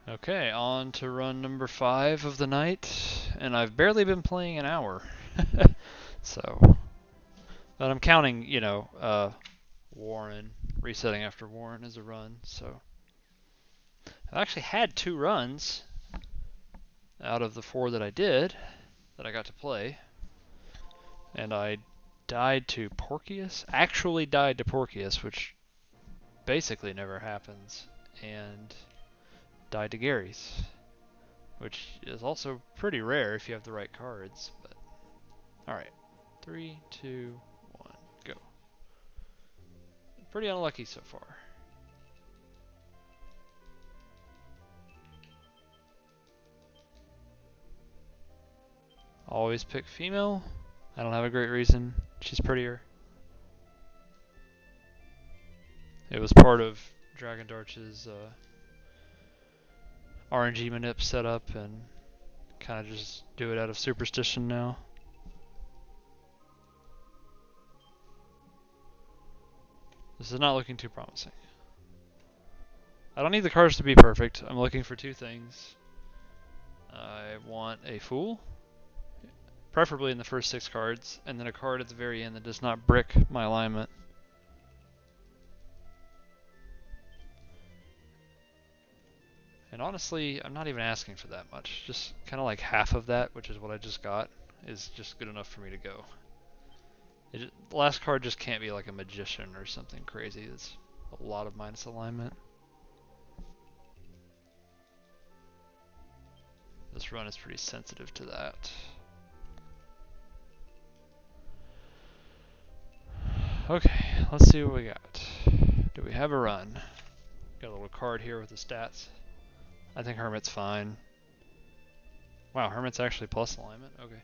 Okay, on to run number 5 of the night, and I've barely been playing an hour. So, but I'm counting, Warren, resetting after Warren as a run, so. I've actually had 2 runs out of the 4 that I did, that I got to play, and I died to Porcius, actually died to Porcius, which basically never happens, and died to Gary's, which is also pretty rare if you have the right cards, but alright. 3, 2, 1, go. Pretty unlucky so far. Always pick female. I don't have a great reason. She's prettier. It was part of Dragon Darch's RNG manip setup, and kind of just do it out of superstition now. This is not looking too promising. I don't need the cards to be perfect. I'm looking for 2 things. I want a Fool, preferably in the first 6 cards, and then a card at the very end that does not brick my alignment. And honestly, I'm not even asking for that much. Just kind of like half of that, which is what I just got, is just good enough for me to go. The last card just can't be like a magician or something crazy. It's a lot of minus alignment. This run is pretty sensitive to that. Okay, let's see what we got. Do we have a run? Got a little card here with the stats. I think Hermit's fine. Wow, Hermit's actually plus alignment? Okay.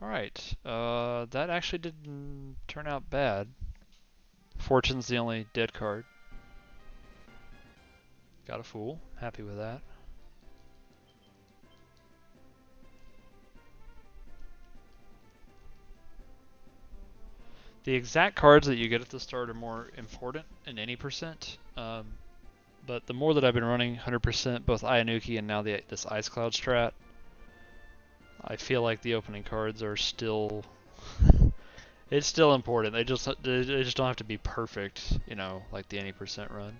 Alright, that actually didn't turn out bad. Fortune's the only dead card. Got a Fool, happy with that. The exact cards that you get at the start are more important in any percent, but the more that I've been running 100% both Iainuki and now this Icecloud strat, I feel like the opening cards are still it's still important. They just don't have to be perfect, like the any percent run.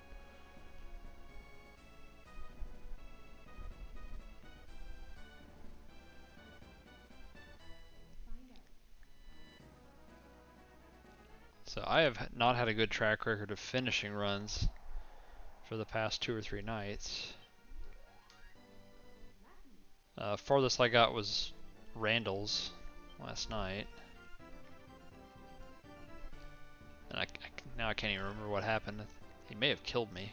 So I have not had a good track record of finishing runs for the past 2 or 3 nights. Farthest I got was Randall's last night. And now I can't even remember what happened. He may have killed me.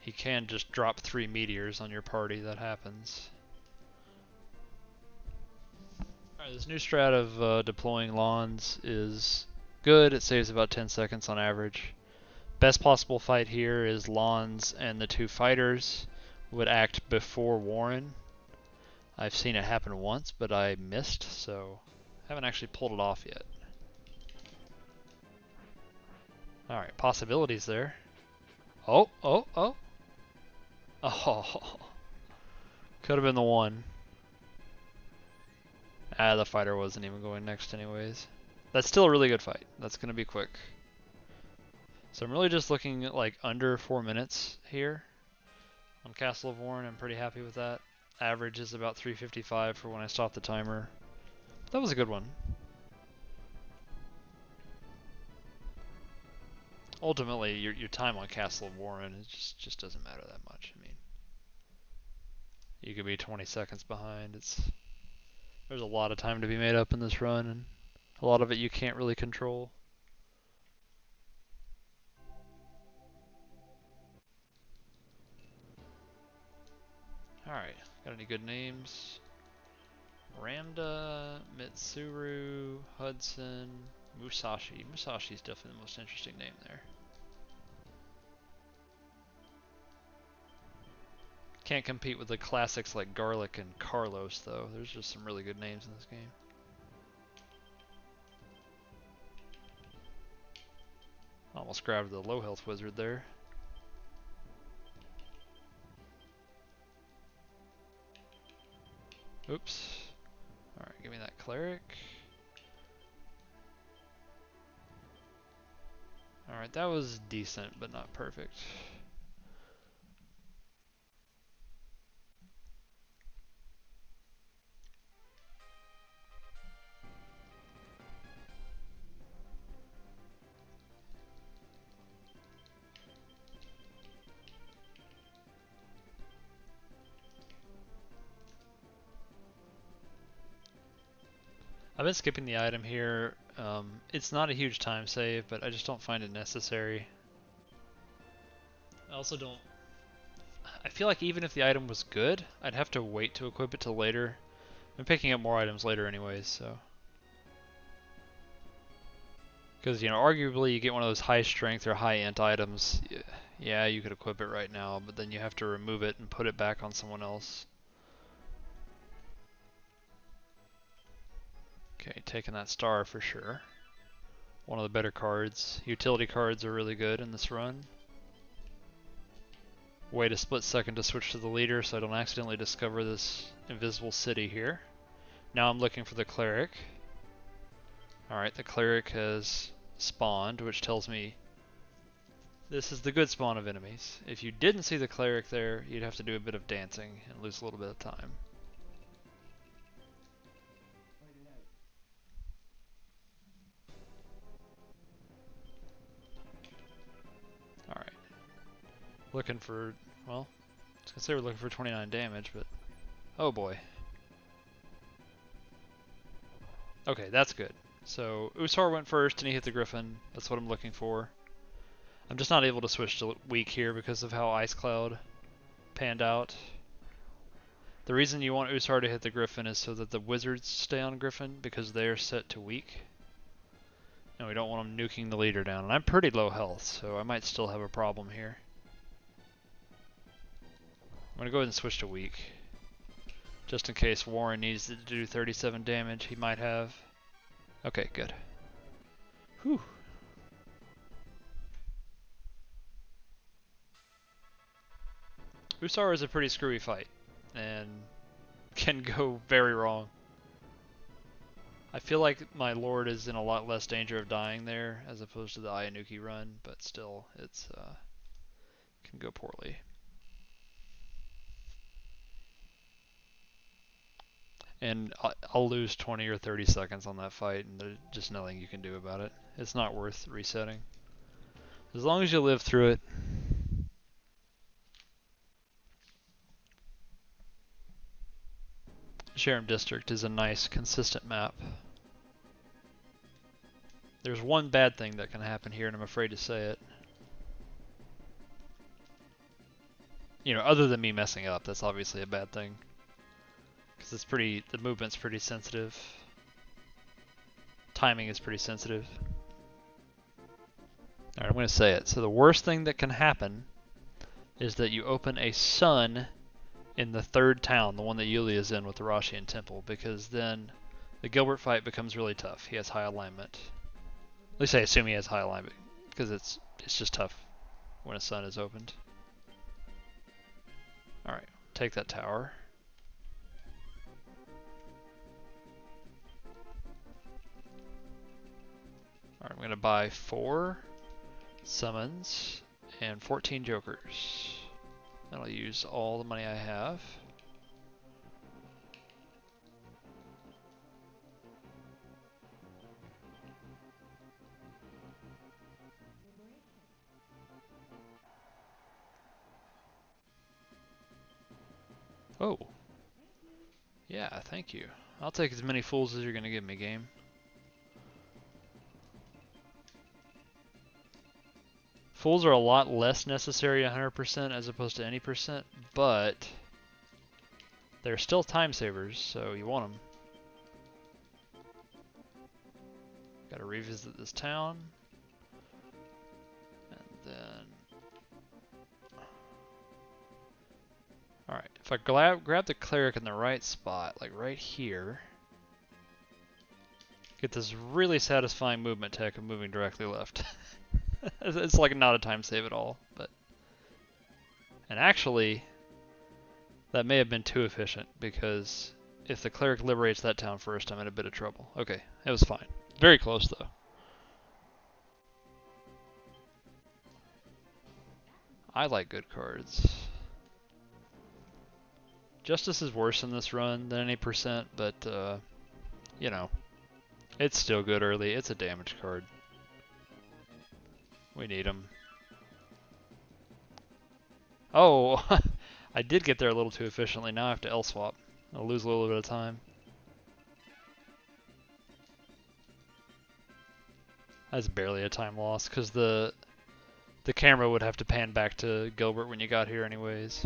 He can just drop 3 meteors on your party, that happens. Alright, this new strat of deploying lawns is good. It saves about 10 seconds on average. Best possible fight here is lawns and the 2 fighters would act before Warren. I've seen it happen once, but I missed, so haven't actually pulled it off yet. Alright, possibilities there. Oh. Oh. Could have been the 1. The fighter wasn't even going next anyways. That's still a really good fight. That's going to be quick. So I'm really just looking at like under 4 minutes here on Castle of Warren. I'm pretty happy with that. Average is about 3:55 for when I stop the timer. That was a good one. Ultimately, your time on Castle of Warren just doesn't matter that much. I mean, you could be 20 seconds behind. There's a lot of time to be made up in this run, and a lot of it you can't really control. Alright, got any good names? Ramda, Mitsuru, Hudson, Musashi. Musashi's definitely the most interesting name there. Can't compete with the classics like Garlic and Carlos, though. There's just some really good names in this game. Almost grabbed the low health wizard there. Oops. Alright, give me that cleric. Alright, that was decent, but not perfect. I've been skipping the item here. It's not a huge time save, but I just don't find it necessary. I also don't... I feel like even if the item was good, I'd have to wait to equip it till later. I'm picking up more items later anyways, so... Because, you know, arguably you get one of those high strength or high int items, yeah, you could equip it right now, but then you have to remove it and put it back on someone else. Okay, taking that star for sure. One of the better cards. Utility cards are really good in this run. Wait a split second to switch to the leader so I don't accidentally discover this invisible city here. Now I'm looking for the cleric. Alright, the cleric has spawned, which tells me this is the good spawn of enemies. If you didn't see the cleric there, you'd have to do a bit of dancing and lose a little bit of time. Alright. Looking for, well, I was gonna say we're looking for 29 damage, but oh boy. Okay, that's good. So Usar went first and he hit the griffin. That's what I'm looking for. I'm just not able to switch to weak here because of how Icecloud panned out. The reason you want Usar to hit the griffin is so that the wizards stay on griffin because they're set to weak. And we don't want them nuking the leader down. And I'm pretty low health, so I might still have a problem here. I'm going to go ahead and switch to weak. Just in case Warren needs to do 37 damage, he might have. Okay, good. Whew. Usar is a pretty screwy fight, and can go very wrong. I feel like my lord is in a lot less danger of dying there, as opposed to the Iainuki run, but still, it's can go poorly. And I'll lose 20 or 30 seconds on that fight, and there's just nothing you can do about it. It's not worth resetting. As long as you live through it. Sharam District is a nice, consistent map. There's one bad thing that can happen here, and I'm afraid to say it. You know, other than me messing up, that's obviously a bad thing. Because it's pretty, the movement's pretty sensitive. Timing is pretty sensitive. Alright, I'm going to say it. So the worst thing that can happen is that you open a sun in the third town, the one that Yuli is in with the Rashian Temple, because then the Gilbert fight becomes really tough. He has high alignment. At least I assume he has high alignment, because it's just tough when a sun is opened. Alright, take that tower. Alright, I'm going to buy 4 summons and 14 jokers. Then I'll use all the money I have. Oh. Yeah, thank you. I'll take as many fools as you're going to give me, game. Fools are a lot less necessary 100% as opposed to any percent, but they're still time savers, so you want them. Gotta revisit this town. And then... Alright, if I grab the cleric in the right spot, like right here, get this really satisfying movement tech of moving directly left. It's like not a time save at all, but... And actually, that may have been too efficient, because if the cleric liberates that town first, I'm in a bit of trouble. Okay, it was fine. Very close, though. I like good cards. Justice is worse in this run than any percent, but, you know, it's still good early. It's a damage card. We need him. Oh, I did get there a little too efficiently. Now I have to L-swap. I'll lose a little bit of time. That's barely a time loss, because the camera would have to pan back to Gilbert when you got here anyways.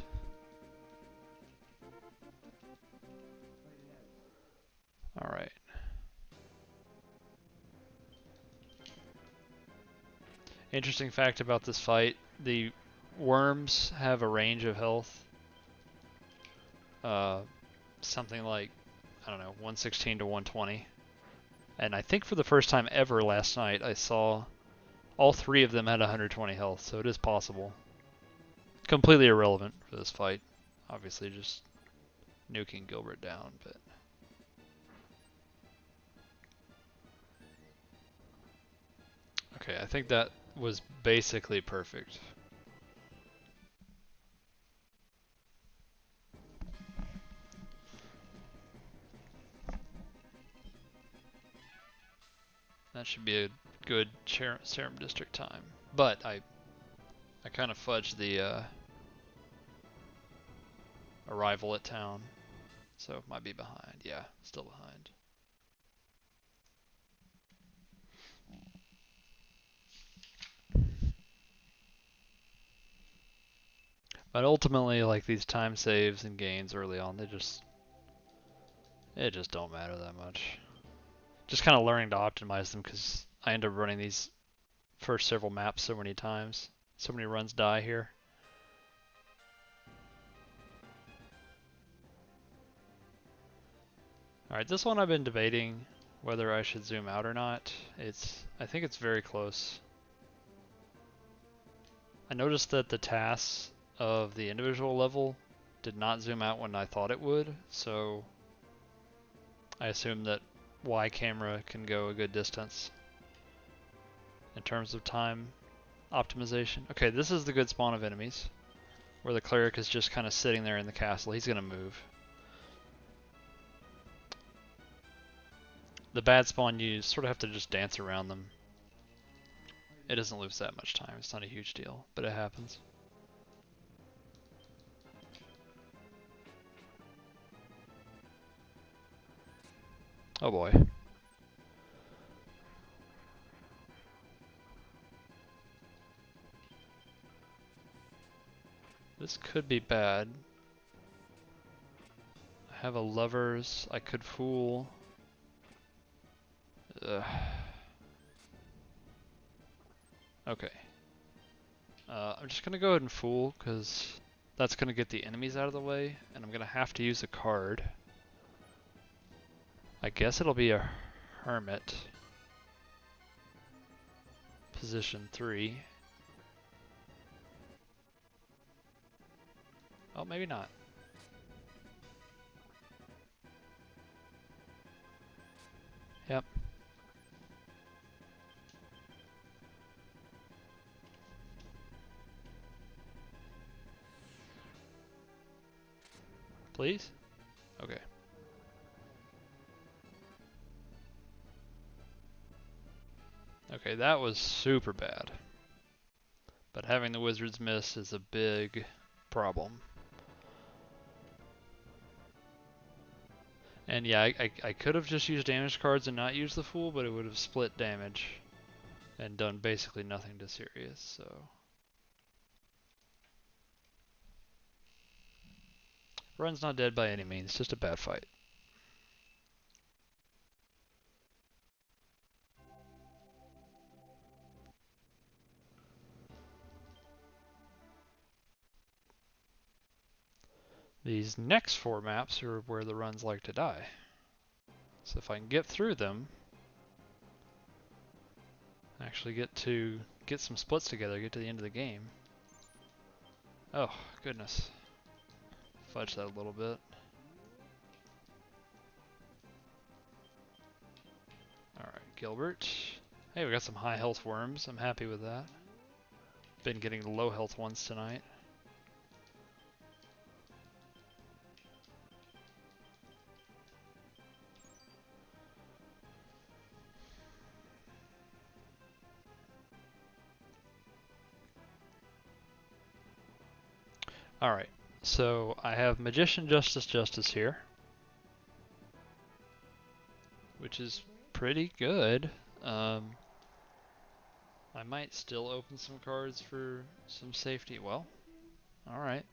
Alright. Interesting fact about this fight, the worms have a range of health. Something like, I don't know, 116 to 120. And I think for the first time ever last night, I saw all three of them had 120 health, so it is possible. Completely irrelevant for this fight. Obviously just nuking Gilbert down, but... Okay, I think that was basically perfect. That should be a good Serum District time. But I kind of fudged the arrival at town, so it might be behind. Yeah, still behind. But ultimately, like these time saves and gains early on, it just don't matter that much. Just kind of learning to optimize them, because I end up running these first several maps so many times. So many runs die here. Alright, this one I've been debating whether I should zoom out or not. I think it's very close. I noticed that the tasks of the individual level did not zoom out when I thought it would, so I assume that Y camera can go a good distance in terms of time optimization. Okay, this is the good spawn of enemies, where the cleric is just kind of sitting there in the castle. He's gonna move. The bad spawn, you sort of have to just dance around them. It doesn't lose that much time. It's not a huge deal, but it happens. Oh boy. This could be bad. I have a lovers. I could fool. Ugh. Okay. I'm just gonna go ahead and fool, because that's gonna get the enemies out of the way, and I'm gonna have to use a card. I guess it'll be a hermit. Position 3. Oh, maybe not. Yep. Please? Okay. Okay, that was super bad. But having the wizard's miss is a big problem. And yeah, I could have just used damage cards and not used the fool, but it would have split damage and done basically nothing to Sirius, so... Run's not dead by any means, just a bad fight. These next 4 maps are where the runs like to die. So if I can get through them, actually get to get some splits together, get to the end of the game. Oh, goodness. Fudge that a little bit. Alright, Gilbert. Hey, we got some high health worms. I'm happy with that. Been getting low health ones tonight. Alright, so I have Magician Justice here, which is pretty good. I might still open some cards for some safety. Well, alright.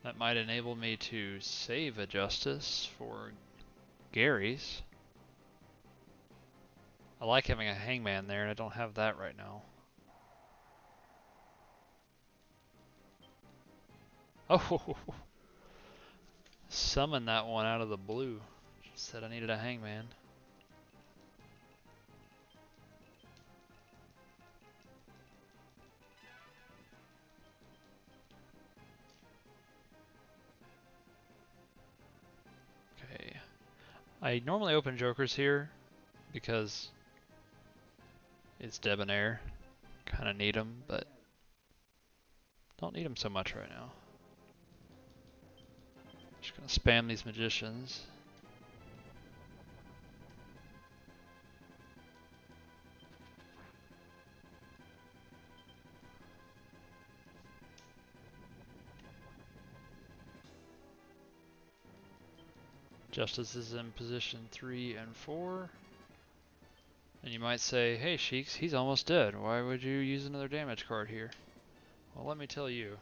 That might enable me to save a Justice for Gary's. I like having a Hangman there, and I don't have that right now. Oh! Summon that one out of the blue. Just said I needed a Hangman. Okay. I normally open Jokers here because it's Debonair. Kind of need them, but don't need them so much right now. Just gonna spam these Magicians. Justice is in position 3 and 4. And you might say, hey Sheiks, he's almost dead. Why would you use another damage card here? Well, let me tell you.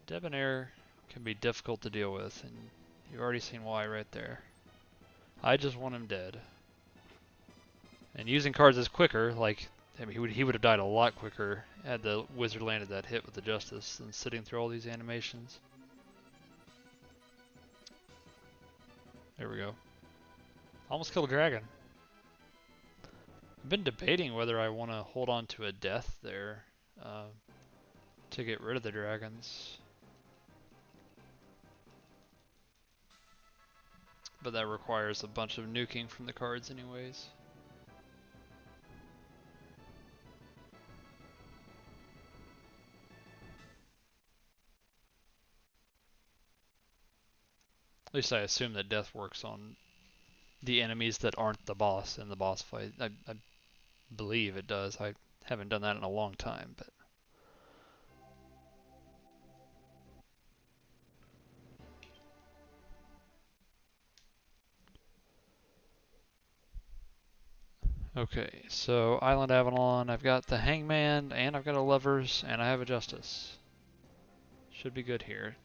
Debonair can be difficult to deal with, and you've already seen why right there. I just want him dead. And using cards is quicker, like, I mean, he would have died a lot quicker had the wizard landed that hit with the Justice than sitting through all these animations. There we go. Almost killed a dragon. I've been debating whether I want to hold on to a death there to get rid of the dragons. But that requires a bunch of nuking from the cards anyways. At least I assume that death works on the enemies that aren't the boss in the boss fight. I believe it does. I haven't done that in a long time, but... Okay, so Island Avalon, I've got the Hangman, and I've got a Lovers, and I have a Justice. Should be good here.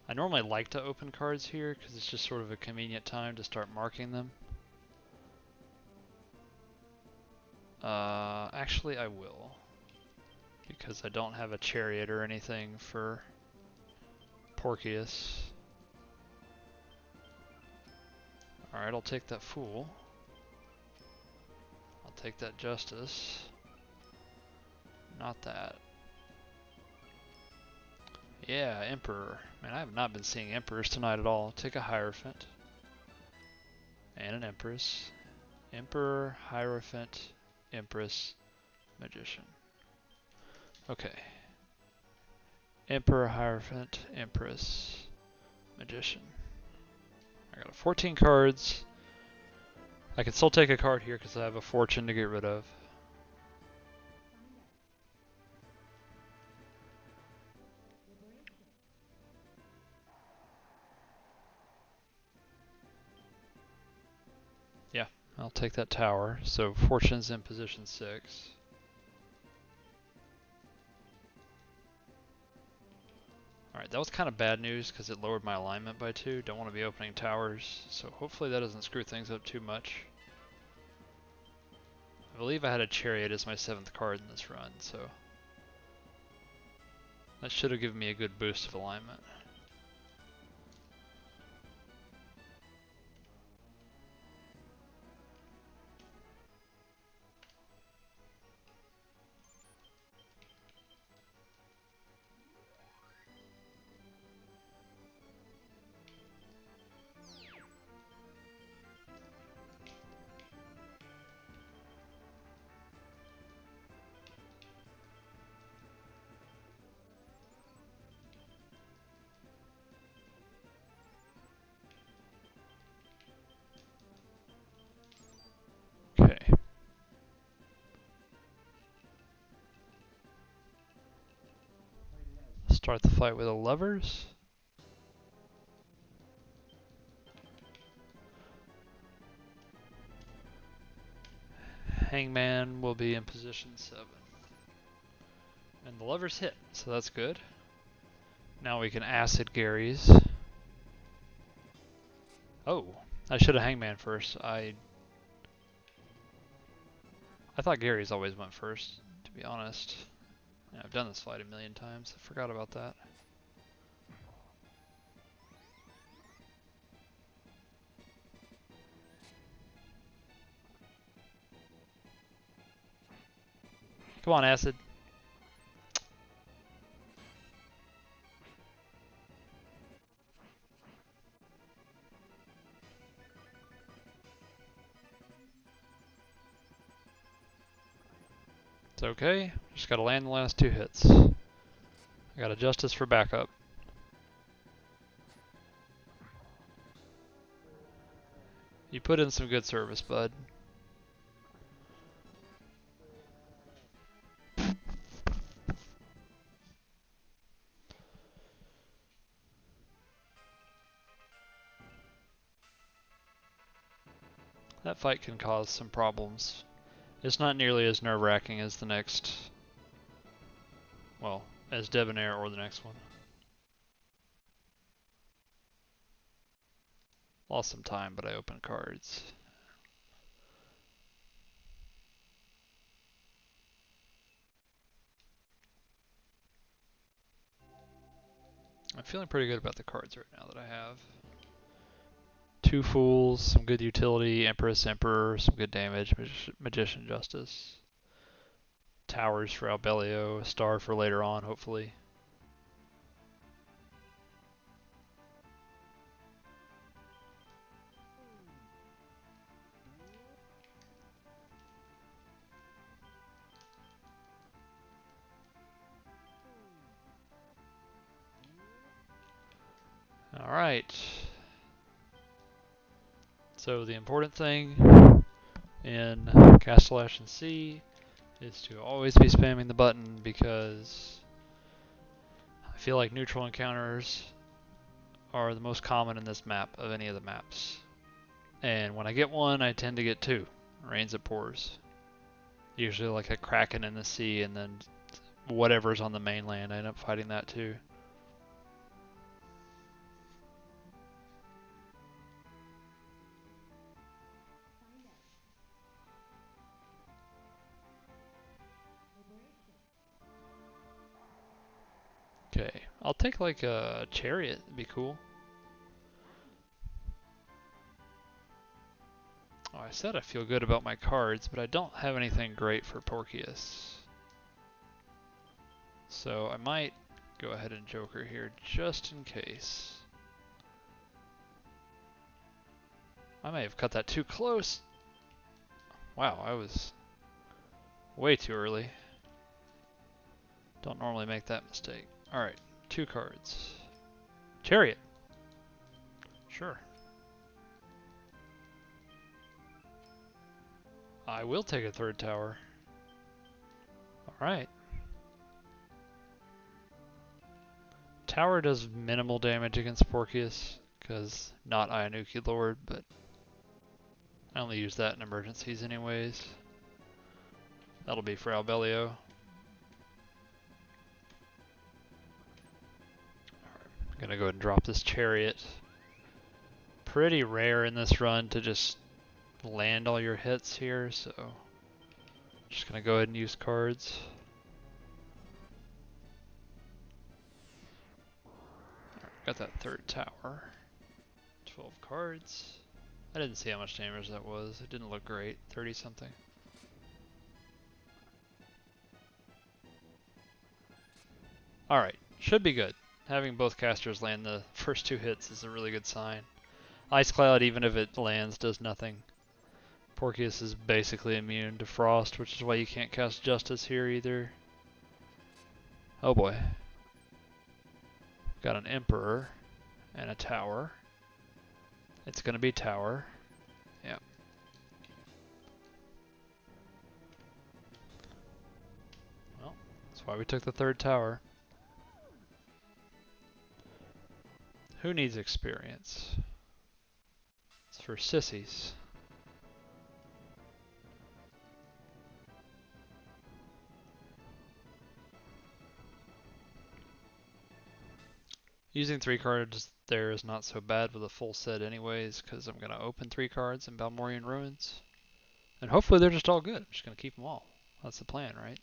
I normally like to open cards here, because it's just sort of a convenient time to start marking them. Actually I will. Because I don't have a Chariot or anything for Porcius. Alright, I'll take that Fool. I'll take that Justice. Not that. Yeah, Emperor. Man, I have not been seeing Emperors tonight at all. Take a Hierophant. And an Empress. Emperor, Hierophant, Empress, Magician. Okay. Emperor, Hierophant, Empress, Magician. I got 14 cards. I can still take a card here because I have a Fortune to get rid of. Yeah, I'll take that Tower. So Fortune's in position 6. Alright, that was kind of bad news because it lowered my alignment by 2. Don't want to be opening towers, so hopefully that doesn't screw things up too much. I believe I had a Chariot as my 7th card in this run, so that should have given me a good boost of alignment. Start the fight with the lovers. Hangman will be in position 7. And the lovers hit, so that's good. Now we can acid Gary's. Oh, I should have Hangman first. I thought Gary's always went first, to be honest. Yeah, I've done this fight a million times. I forgot about that. Come on, acid. It's okay. Just gotta land the last 2 hits. I got a Justice for backup. You put in some good service, bud. That fight can cause some problems. It's not nearly as nerve-wracking as the next, well, as Debonair or the next one. Lost some time, but I opened cards. I'm feeling pretty good about the cards right now that I have. 2 Fools, some good utility, Empress, Emperor, some good damage, Magician, Justice. Towers for Albelio, a star for later on, hopefully. Alright. So the important thing in Castle Ash and Sea is to always be spamming the button, because I feel like neutral encounters are the most common in this map of any of the maps. And when I get one, I tend to get 2. Rains it pours. Usually like a Kraken in the sea, and then whatever's on the mainland, I end up fighting that too. Okay, I'll take like a chariot, it'd be cool. Oh, I said I feel good about my cards, but I don't have anything great for Porcius. So I might go ahead and Joker here just in case. I may have cut that too close. Wow, I was way too early. Don't normally make that mistake. Alright, 2 cards. Chariot. Sure. I will take a 3rd tower. Alright. Tower does minimal damage against Porcius, because not Iainuki Lord, but I only use that in emergencies anyways. That'll be for Albelio. I'm gonna go ahead and drop this chariot. Pretty rare in this run to just land all your hits here, so just gonna go ahead and use cards. Got that 3rd tower. 12 cards. I didn't see how much damage that was. It didn't look great. 30 something. Alright, should be good. Having both casters land the first 2 hits is a really good sign. Icecloud, even if it lands, does nothing. Porcius is basically immune to frost, which is why you can't cast Justice here either. Oh boy. Got an Emperor and a Tower. It's gonna be Tower. Yep. Well, that's why we took the 3rd tower. Who needs experience? It's for sissies. Using 3 cards there is not so bad with a full set anyways, because I'm going to open 3 cards in Balmorian Ruins. And hopefully they're just all good. I'm just going to keep them all. That's the plan, right?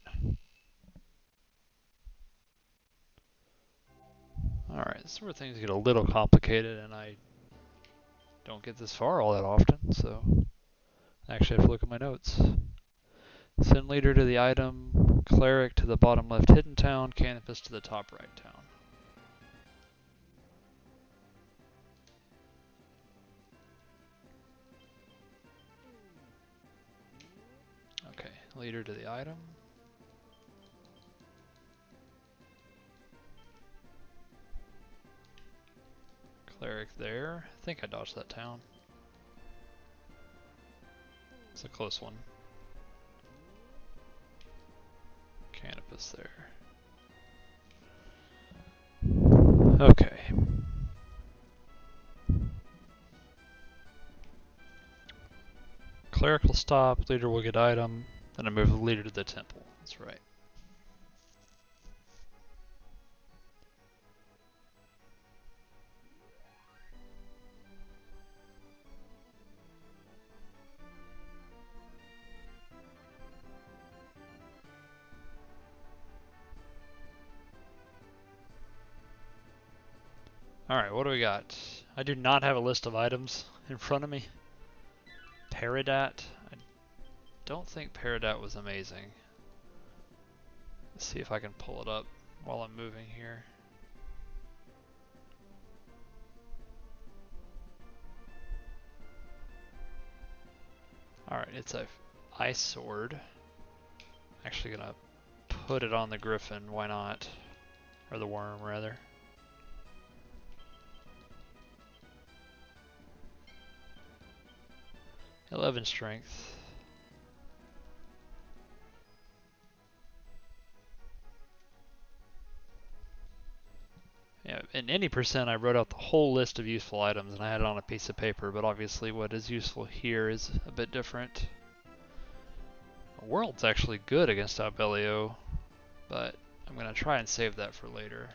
Alright, this is where things get a little complicated, and I don't get this far all that often, so I actually have to look at my notes. Send leader to the item, cleric to the bottom left hidden town, canopus to the top right town. Okay, leader to the item. Cleric there. I think I dodged that town. It's a close one. Canopus there. Okay. Cleric will stop, leader will get item, then I move the leader to the temple. That's right. Alright, what do we got? I do not have a list of items in front of me. Paradat. I don't think Paradat was amazing. Let's see if I can pull it up while I'm moving here. Alright, it's a ice sword. Actually gonna put it on the griffin, why not? Or the worm, rather. $11 strength. Yeah, in any percent I wrote out the whole list of useful items and I had it on a piece of paper, but obviously what is useful here is a bit different. The world's actually good against Albelio, but I'm going to try and save that for later.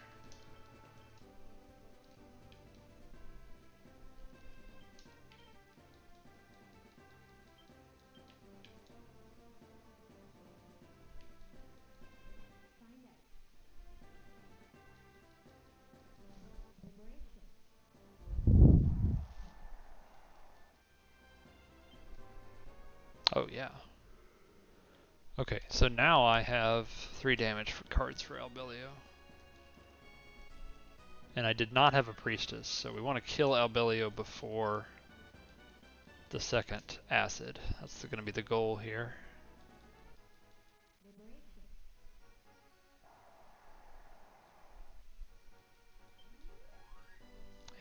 Oh yeah. Okay, so now I have 3 damage for cards for Albelio. And I did not have a priestess, so we want to kill Albelio before the second acid. That's going to be the goal here.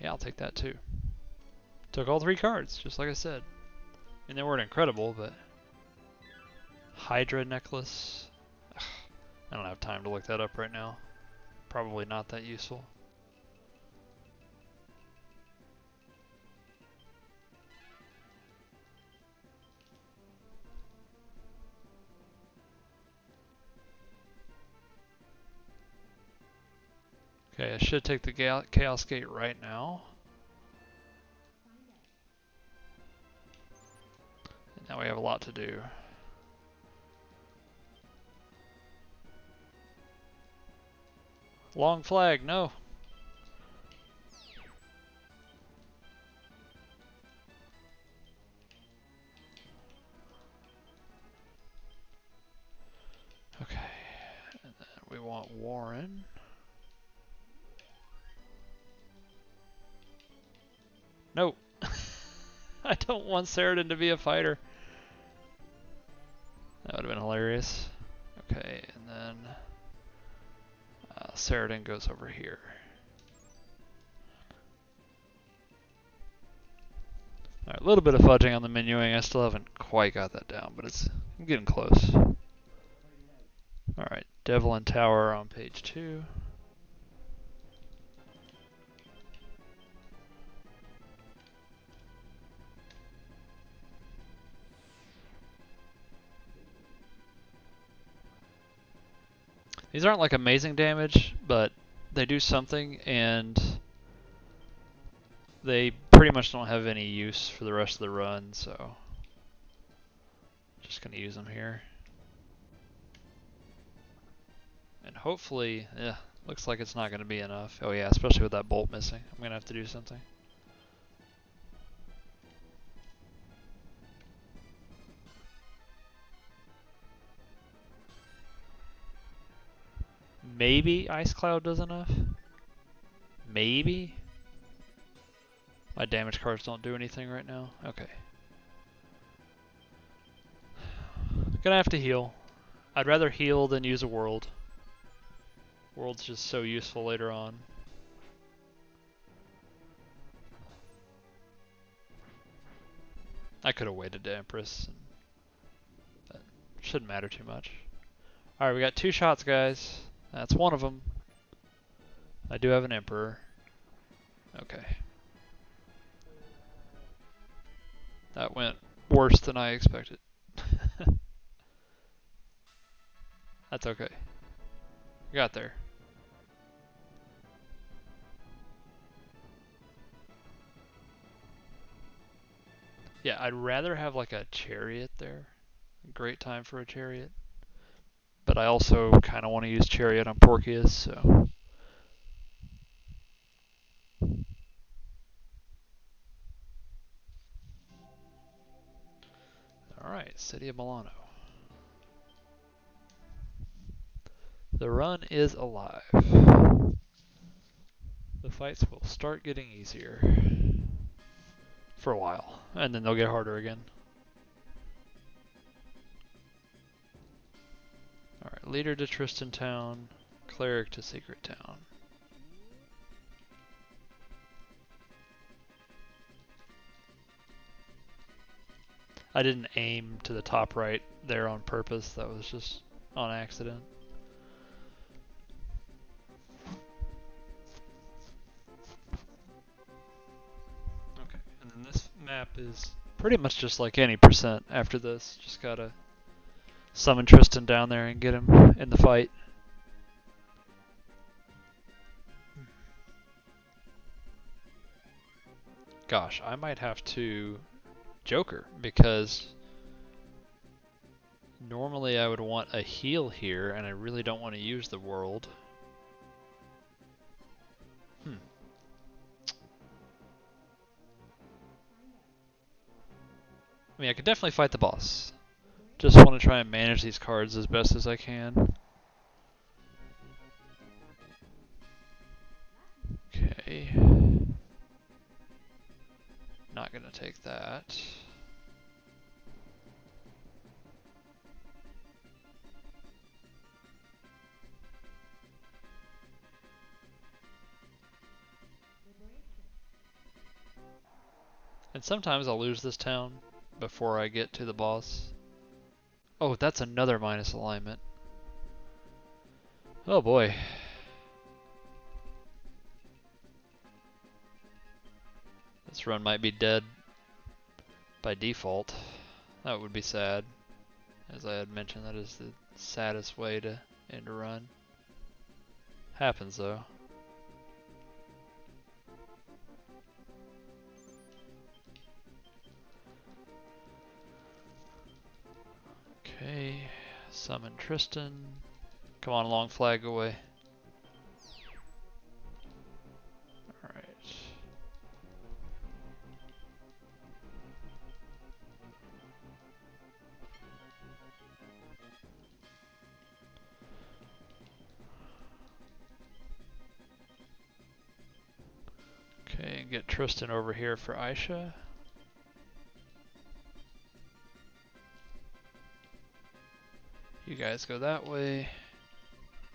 Yeah, I'll take that too. Took all 3 cards, just like I said. I mean, they weren't incredible, but... Hydra necklace. Ugh, I don't have time to look that up right now. Probably not that useful. Okay, I should take the Chaos Gate right now. And now we have a lot to do. Long flag, no. Okay, and then we want Warren. No. I don't want Saradin to be a fighter. That would have been hilarious. Okay, and then Saradin goes over here. Alright, a little bit of fudging on the menuing. I still haven't quite got that down, but I'm getting close. Alright, Devlin Tower on page 2. These aren't like amazing damage, but they do something, and they pretty much don't have any use for the rest of the run, so just gonna use them here. And hopefully, yeah, looks like it's not gonna be enough. Oh yeah, especially with that bolt missing. I'm gonna have to do something. Maybe Icecloud does enough? Maybe? My damage cards don't do anything right now? Okay. Gonna have to heal. I'd rather heal than use a world. World's just so useful later on. I could have waited to Empress. That shouldn't matter too much. Alright, we got 2 shots, guys. That's one of them. I do have an Emperor. Okay. That went worse than I expected. That's okay. We got there. Yeah, I'd rather have like a chariot there. Great time for a chariot. But I also kind of want to use chariot on Porcius, so. Alright, City of Milano. The run is alive. The fights will start getting easier. For a while, and then they'll get harder again. Alright, leader to Tristan Town, cleric to Secret Town. I didn't aim to the top right there on purpose, that was just on accident. Okay, and then this map is pretty much just like any percent after this. Just gotta summon Tristan down there and get him in the fight. Gosh, I might have to Joker, because normally I would want a heal here, and I really don't want to use the world. I mean, I could definitely fight the boss. Just want to try and manage these cards as best as I can. Okay. Not gonna take that. And sometimes I'll lose this town before I get to the boss. Oh, that's another minus alignment. Oh boy. This run might be dead by default. That would be sad. As I had mentioned, that is the saddest way to end a run. Happens though. Okay, summon Tristan. Come on, long flag, go away. Alright. Okay, get Tristan over here for Aisha. You guys go that way.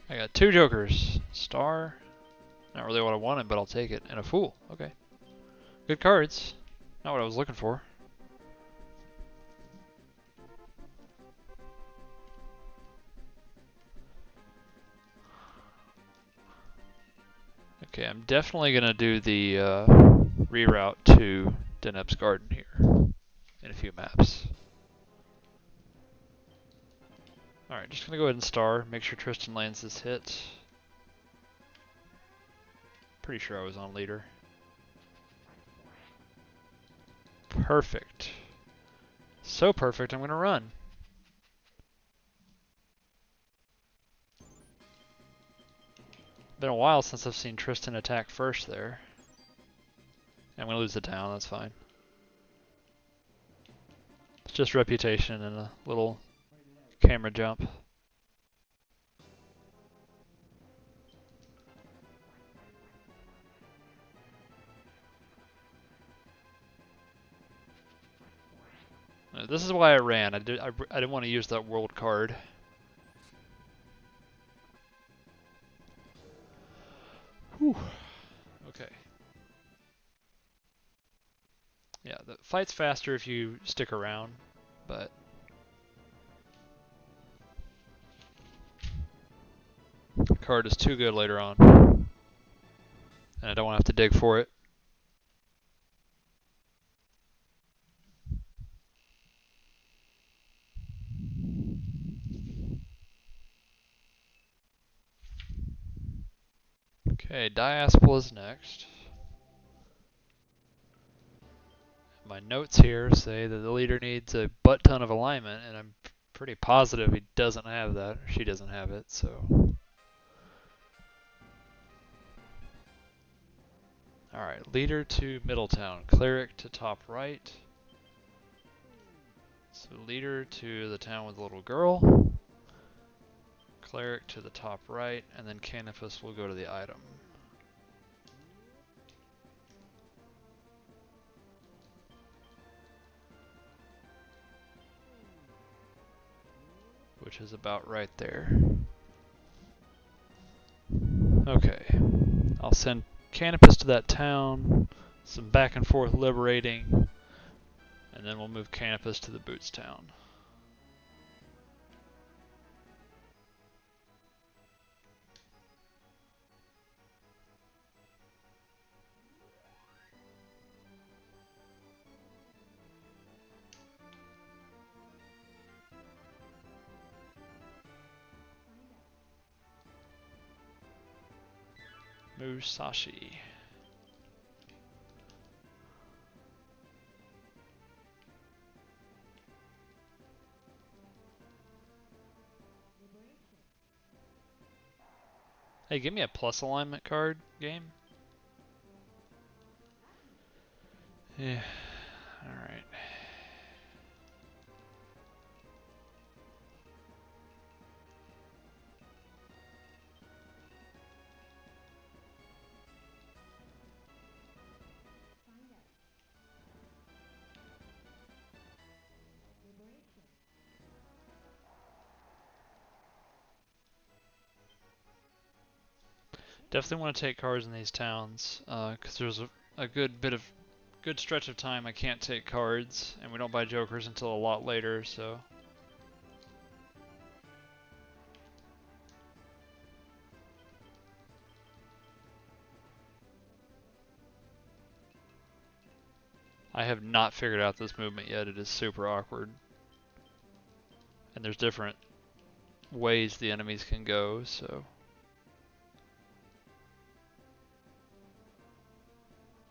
I got 2 jokers. Star. Not really what I wanted, but I'll take it. And a fool. Okay. Good cards. Not what I was looking for. Okay, I'm definitely going to do the reroute to Deneb's Garden here in a few maps. Alright, just gonna go ahead and star, make sure Tristan lands this hit. Pretty sure I was on leader. Perfect. So perfect, I'm gonna run. Been a while since I've seen Tristan attack first there. I'm gonna lose the town, that's fine. It's just reputation and a little camera jump. This is why I ran. I didn't want to use that world card. Whew. Okay. Yeah, the fight's faster if you stick around, but the card is too good later on, and I don't want to have to dig for it. Okay, Diaspora is next. My notes here say that the leader needs a butt ton of alignment, and I'm pretty positive he doesn't have that, or she doesn't have it, so. Alright, leader to Middletown, cleric to top right. So leader to the town with the little girl, cleric to the top right, and then Canopus will go to the item. Which is about right there. Okay, I'll send Canopus to that town, some back and forth liberating, and then we'll move Canopus to the Boots town. Musashi. Hey, give me a plus alignment card, game. Yeah, alright. Definitely want to take cards in these towns, because there's a good stretch of time I can't take cards, and we don't buy jokers until a lot later, so. I have not figured out this movement yet, it is super awkward. And there's different ways the enemies can go, so.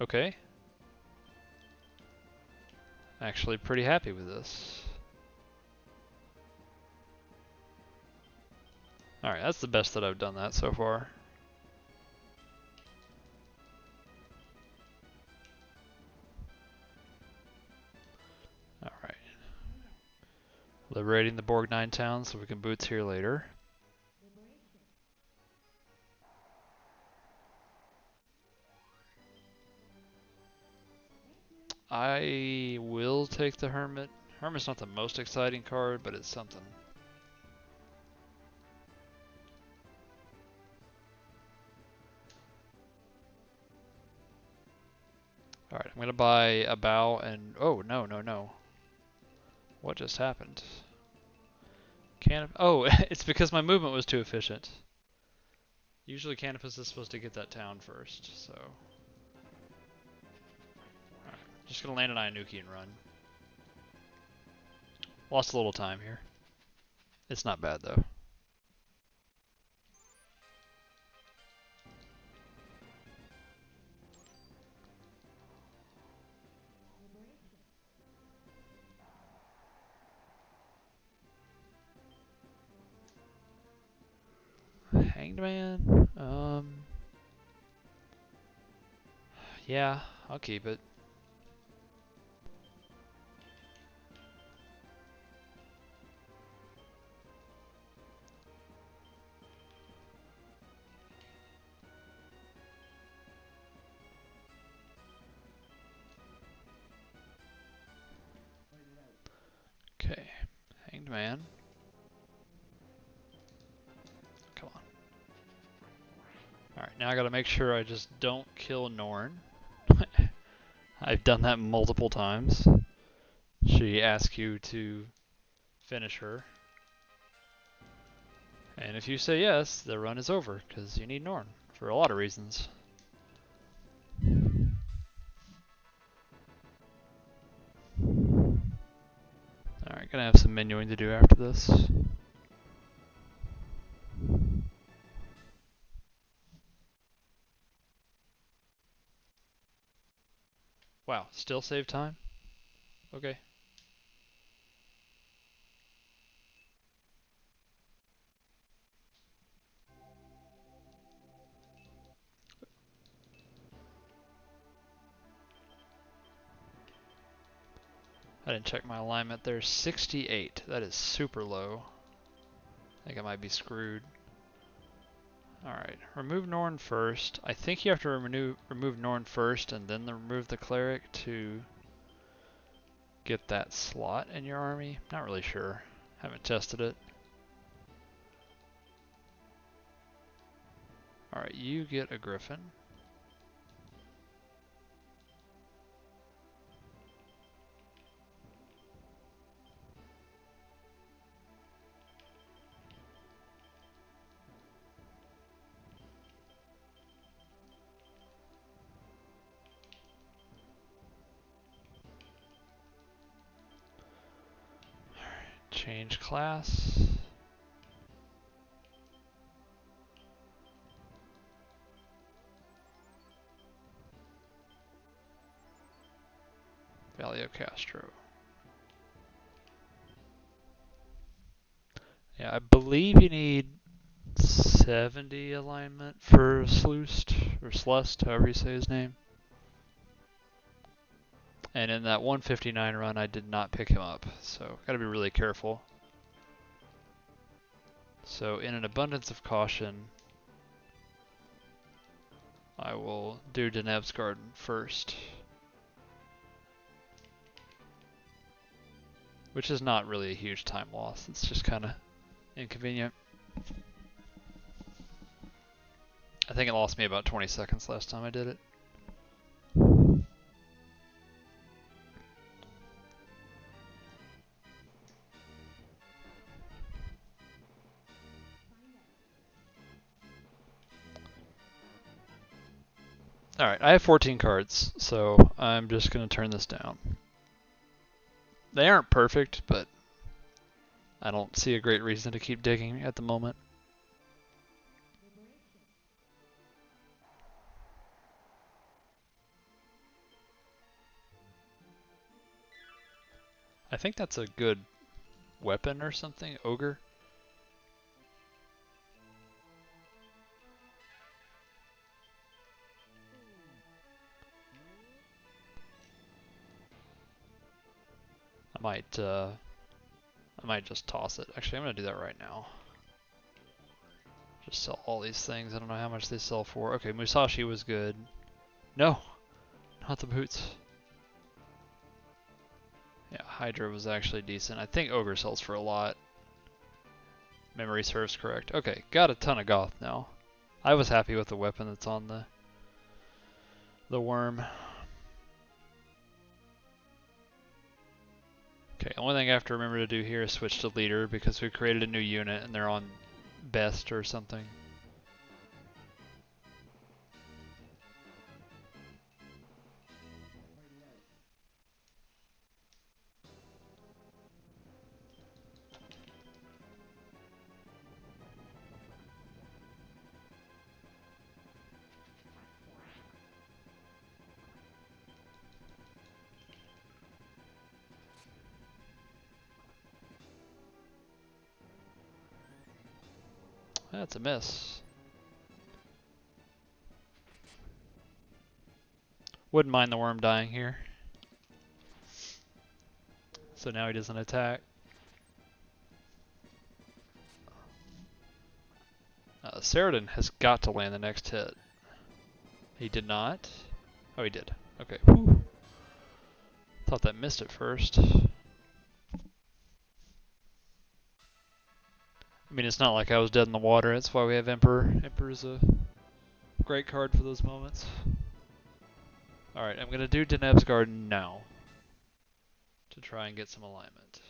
Okay. Actually pretty happy with this. Alright, that's the best that I've done that so far. Alright. Liberating the Borgnine town so we can boots here later. I will take the Hermit. Hermit's not the most exciting card, but it's something. Alright, I'm gonna buy a bow and... Oh, no, no, no. What just happened? Oh, it's because my movement was too efficient. Usually Canopus is supposed to get that town first, so... Alright, just gonna land an Iainuki and run. Lost a little time here. It's not bad though. Hanged Man? Yeah, I'll keep it. Okay, Hanged Man. Come on. Alright, now I gotta make sure I just don't kill Norn. I've done that multiple times. She asks you to finish her. And if you say yes, the run is over, because you need Norn, for a lot of reasons. Alright, gonna have some menuing to do after this. Wow, still save time? Okay. I didn't check my alignment. There's 68. That is super low. I think I might be screwed. Alright, remove Norn first. I think you have to remove Norn first and then remove the cleric to get that slot in your army. Not really sure. Haven't tested it. Alright, you get a griffin. Change class. Valio Castro. Yeah, I believe you need 70 alignment for Slust, or Slust, however you say his name. And in that 159 run, I did not pick him up, so gotta be really careful. So in an abundance of caution, I will do Denev's Garden first. Which is not really a huge time loss, it's just kind of inconvenient. I think it lost me about 20 seconds last time I did it. Alright, I have 14 cards, so I'm just going to turn this down. They aren't perfect, but I don't see a great reason to keep digging at the moment. I think that's a good weapon or something, Ogre. I might just toss it. Actually, I'm gonna do that right now. Just sell all these things. I don't know how much they sell for. Okay, Musashi was good. No, not the boots. Yeah, Hydra was actually decent. I think Ogre sells for a lot. Memory serves correct. Okay, got a ton of Goth now. I was happy with the weapon that's on the worm. Okay, only thing I have to remember to do here is switch to leader because we created a new unit and they're on best or something. That's a miss. Wouldn't mind the worm dying here. So now he doesn't attack. Saradin has got to land the next hit. He did not. Oh, he did. Okay. Whew. Thought that missed at first. I mean, it's not like I was dead in the water. That's why we have Emperor. Emperor's a great card for those moments. Alright, I'm going to do Deneb's Garden now to try and get some alignment.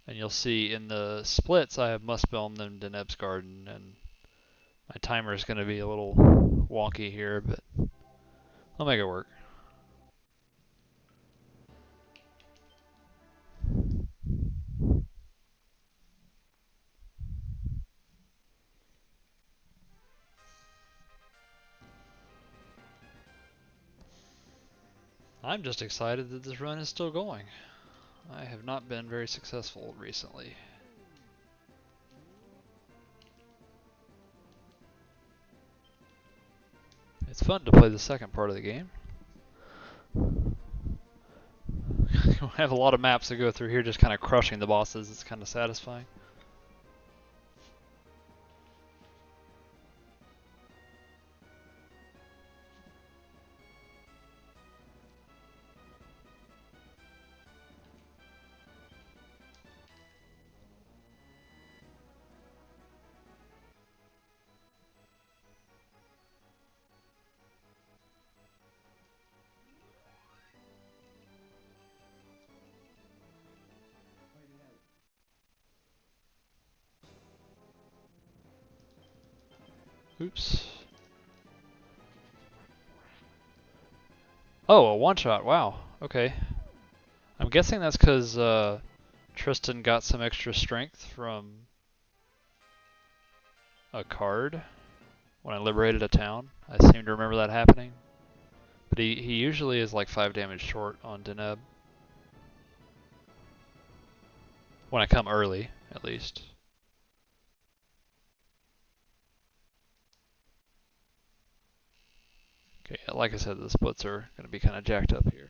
And you'll see in the splits I have Muspelm and then Deneb's Garden, and my timer is going to be a little wonky here, but I'll make it work. I'm just excited that this run is still going. I have not been very successful recently. It's fun to play the second part of the game. I have a lot of maps to go through here, just kind of crushing the bosses. It's kind of satisfying. Oops. Oh, a one-shot. Wow. Okay. I'm guessing that's because Tristan got some extra strength from a card when I liberated a town. I seem to remember that happening. But he usually is like 5 damage short on Deneb. When I come early, at least. Okay, like I said, the splits are going to be kind of jacked up here.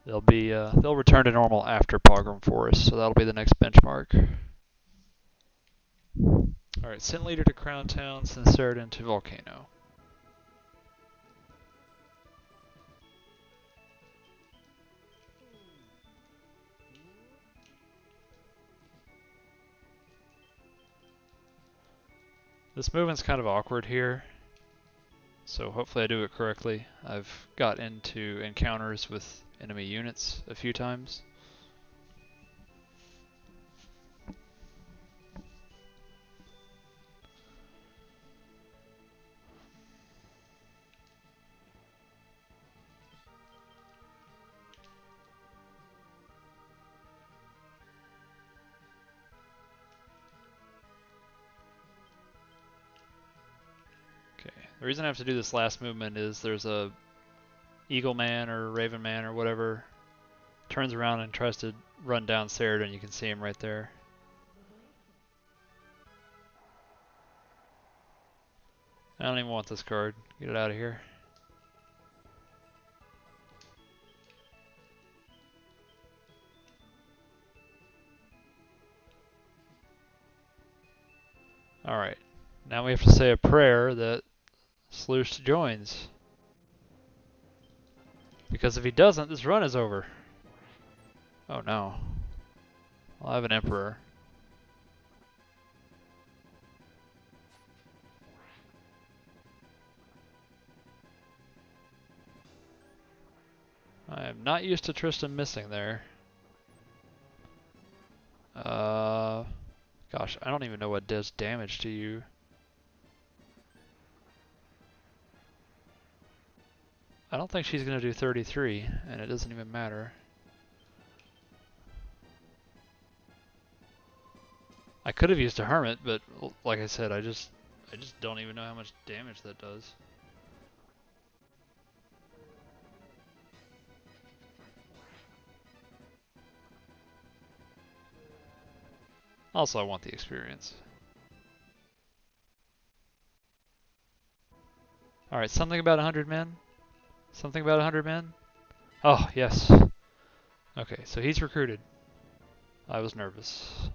They'll return to normal after Pogrom Forest, so that'll be the next benchmark. Alright, send leader to Crown Town, send Saradin to Volcano. This movement's kind of awkward here, so hopefully I do it correctly. I've got into encounters with enemy units a few times. The reason I have to do this last movement is there's a Eagle Man or Raven Man or whatever turns around and tries to run down Saradin. You can see him right there. I don't even want this card. Get it out of here. Alright. Now we have to say a prayer that Sloosh joins. Because if he doesn't, this run is over. Oh no. I'll have an Emperor. I am not used to Tristan missing there. Gosh, I don't even know what does damage to you. I don't think she's going to do 33, and it doesn't even matter. I could have used a Hermit, but like I said, I just don't even know how much damage that does. Also, I want the experience. Alright, something about 100 men? Something about 100 men? Oh, yes. Okay, so he's recruited. I was nervous.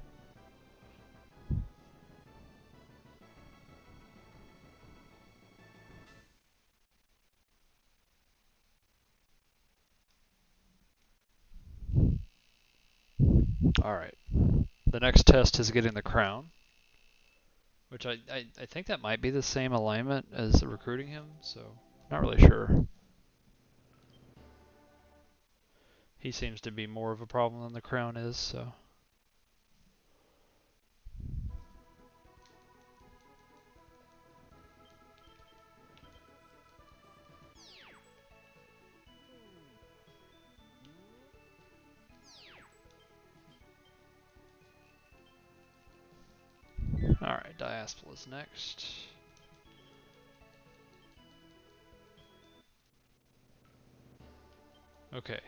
Alright. The next test is getting the crown. Which I think that might be the same alignment as recruiting him, so not really sure. He seems to be more of a problem than the crown is, so. Alright, Diaspal is next. Okay.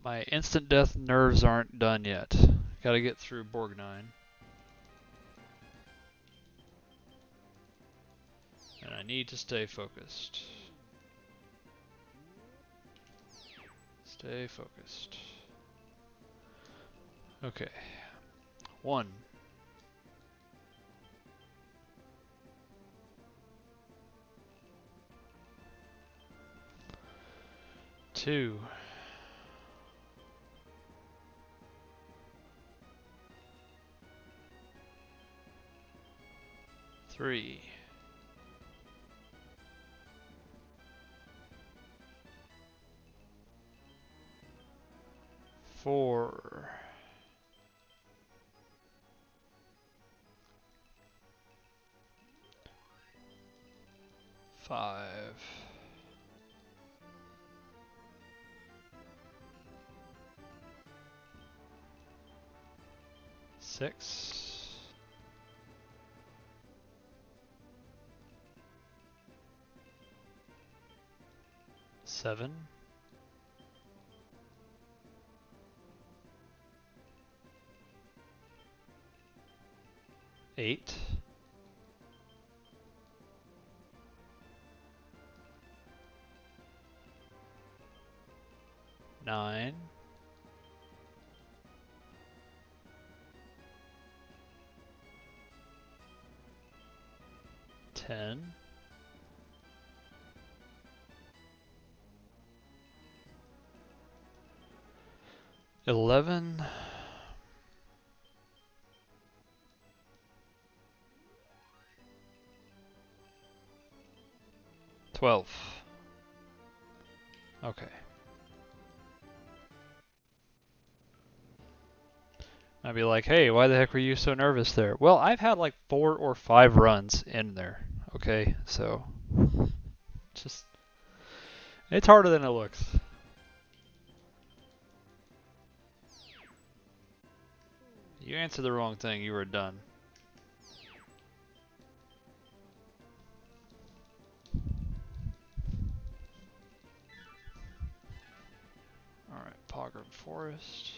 My instant death nerves aren't done yet. Gotta get through Borgnine. And I need to stay focused. Stay focused. Okay. 1. 2. 3. 4. 5. 6. 7. 8. 9. 10. 11. 12. Okay. I'd be like, hey, why the heck were you so nervous there? Well, I've had like 4 or 5 runs in there. Okay, so just it's harder than it looks. You answered the wrong thing, you were done. Alright, Pogram Forest.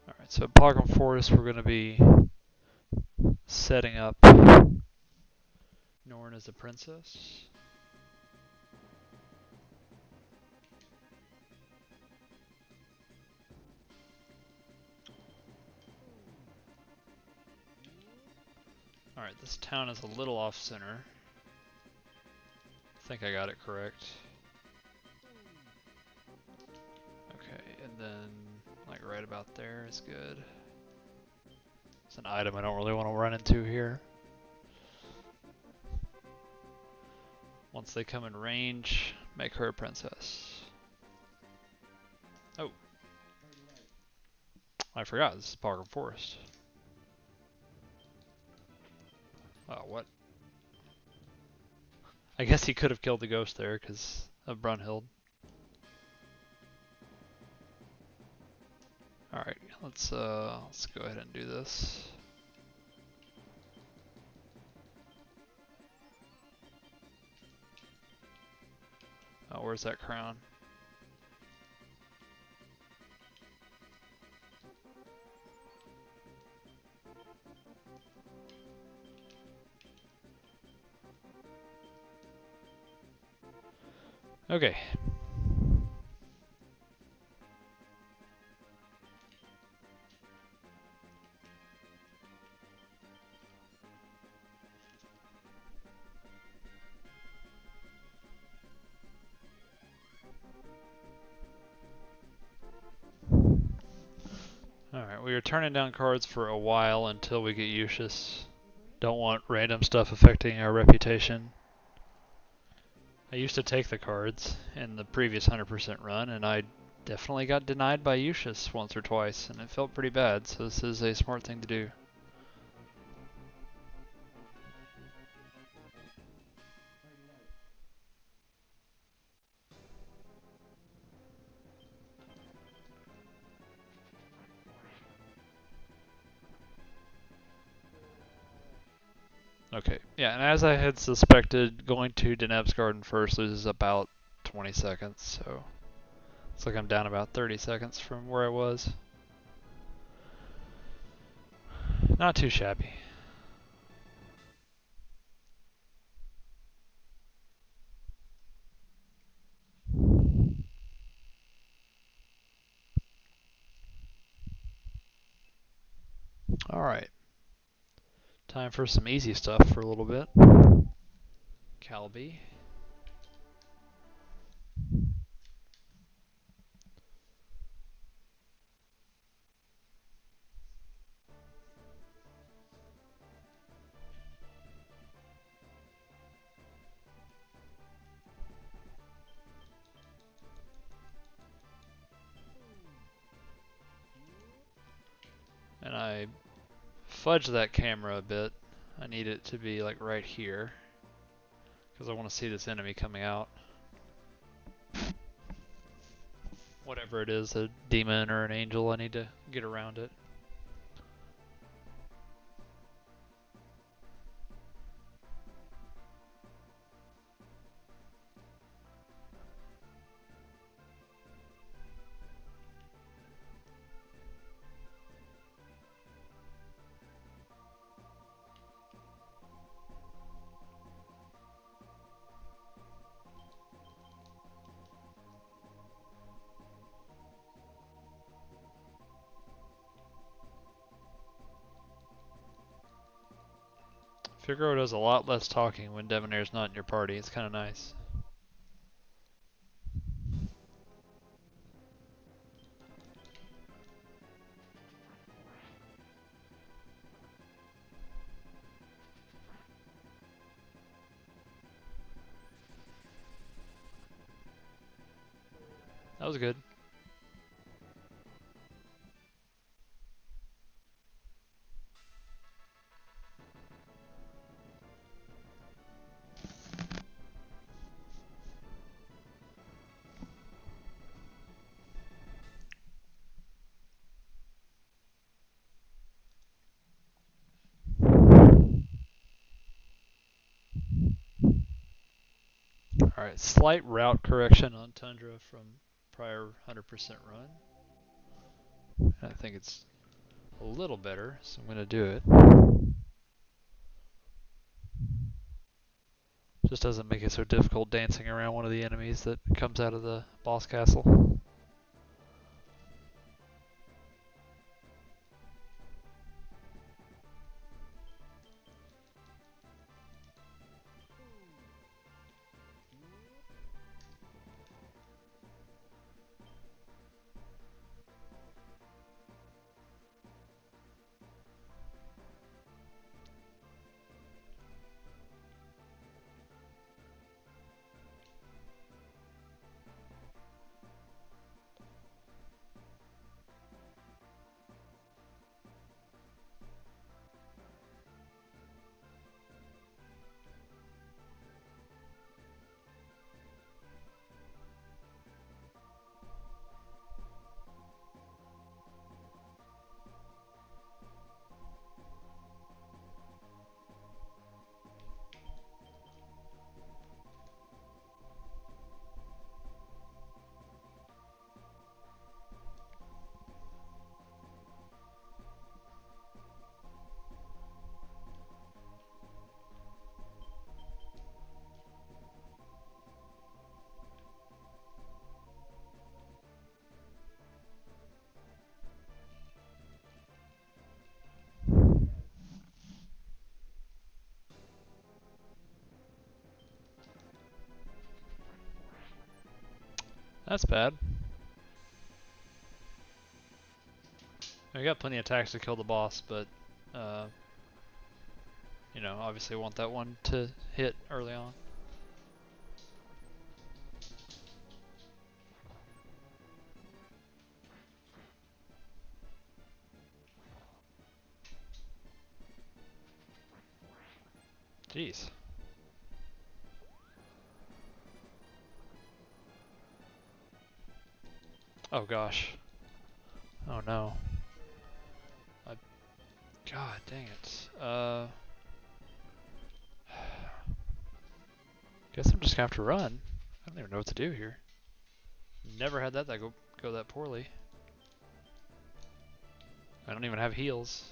Alright, so Pogram Forest we're going to be setting up Norn as a princess. Alright, this town is a little off center. I think I got it correct. Okay, and then like right about there is good. It's an item I don't really want to run into here. Once they come in range, make her a princess. Oh. I forgot, this is Pogram Forest. Oh, what? I guess he could have killed the ghost there because of Brunhild. Alright, let's go ahead and do this. Oh, where's that crown? Okay. Alright, we are turning down cards for a while until we get Ucius. Don't want random stuff affecting our reputation. I used to take the cards in the previous 100% run, and I definitely got denied by Ucius once or twice, and it felt pretty bad, so this is a smart thing to do. Okay, yeah, and as I had suspected, going to Deneb's Garden first loses about 20 seconds, so looks like I'm down about 30 seconds from where I was. Not too shabby. Alright. Time for some easy stuff for a little bit. Calby. And I fudged that camera a bit. I need it to be like right here, because I want to see this enemy coming out. Whatever it is, a demon or an angel, I need to get around it. Figaro does a lot less talking when Debonair's not in your party. It's kind of nice. That was good. Alright, slight route correction on Tundra from prior 100% run. I think it's a little better, so I'm going to do it. Just doesn't make it so difficult dancing around one of the enemies that comes out of the boss castle. That's bad. We got plenty of attacks to kill the boss, but you know, obviously want that one to hit early on. Jeez. Oh gosh. Oh no. God dang it. Guess I'm just gonna have to run. I don't even know what to do here. Never had that go that poorly. I don't even have heals.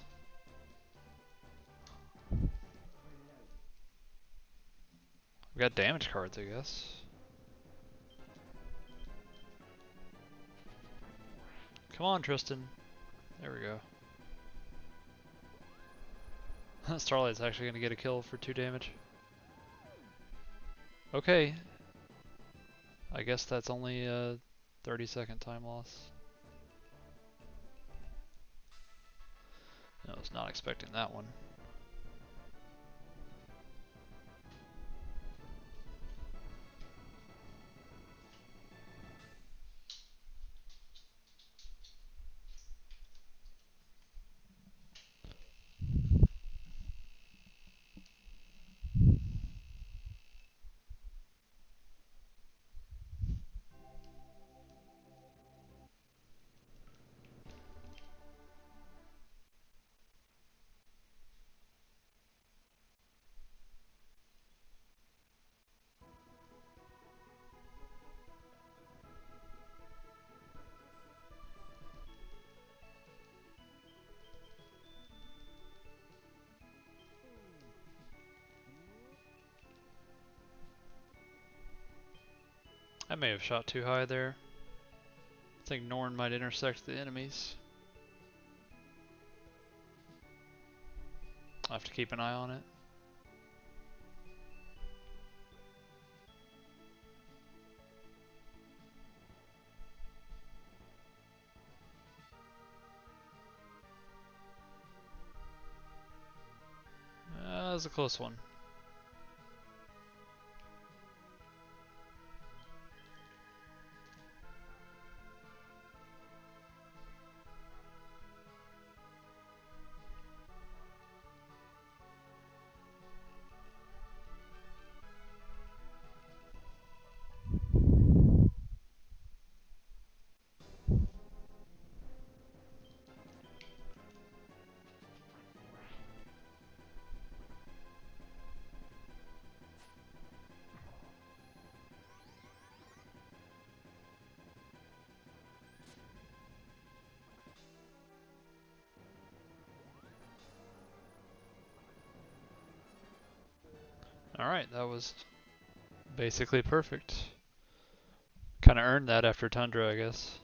We got damage cards, I guess. Come on, Tristan. There we go. Starlight's actually gonna get a kill for 2 damage. Okay. I guess that's only a 30-second time loss. I was not expecting that one. I may have shot too high there. I think Norn might intersect the enemies. I'll have to keep an eye on it. That was a close one. Alright, that was basically perfect. Kinda earned that after Tundra, I guess.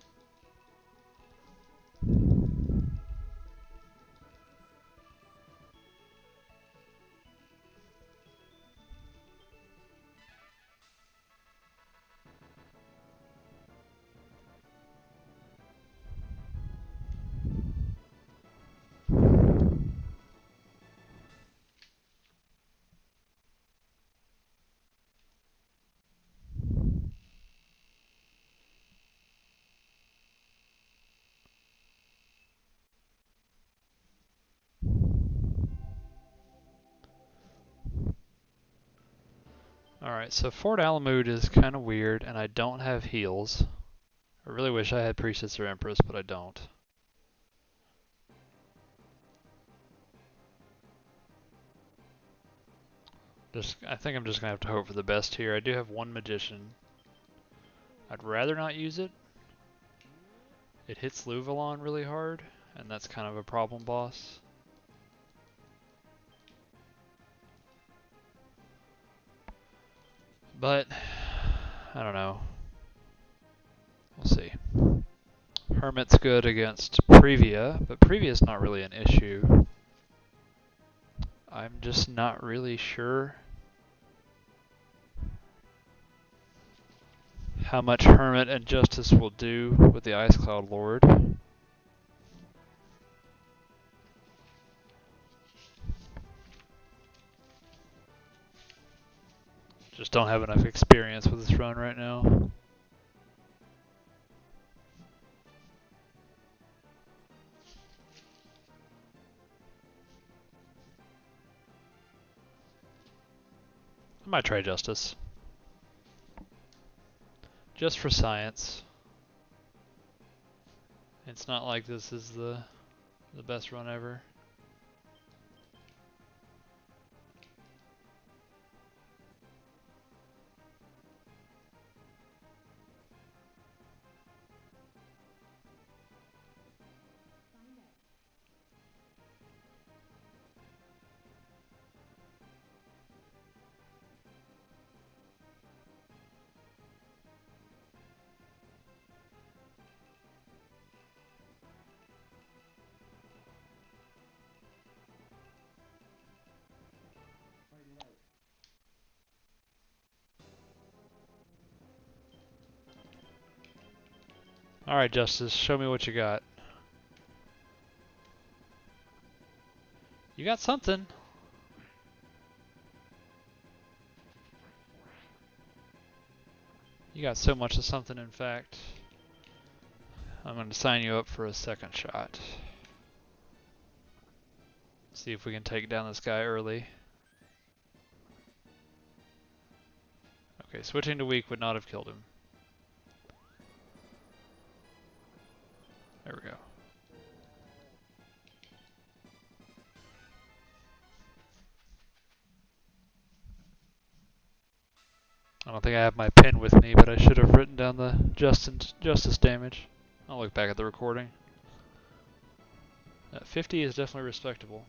Alright, so Fort Alamut is kinda weird, and I don't have heals. I really wish I had Priestess or Empress, but I don't. I think I'm just gonna have to hope for the best here. I do have 1 Magician. I'd rather not use it. It hits Luvalon really hard, and that's kind of a problem boss. But, I don't know. We'll see. Hermit's good against Previa, but Previa's not really an issue. I'm just not really sure how much Hermit and Justice will do with the Icecloud Lord. Just don't have enough experience with this run right now. I might try Justice. Just for science. It's not like this is the best run ever. Alright, Justice, show me what you got. You got something. You got so much of something, in fact. I'm going to sign you up for a second shot. See if we can take down this guy early. Okay, switching to weak would not have killed him. There we go. I don't think I have my pen with me, but I should have written down the justice damage. I'll look back at the recording. 50 is definitely respectable.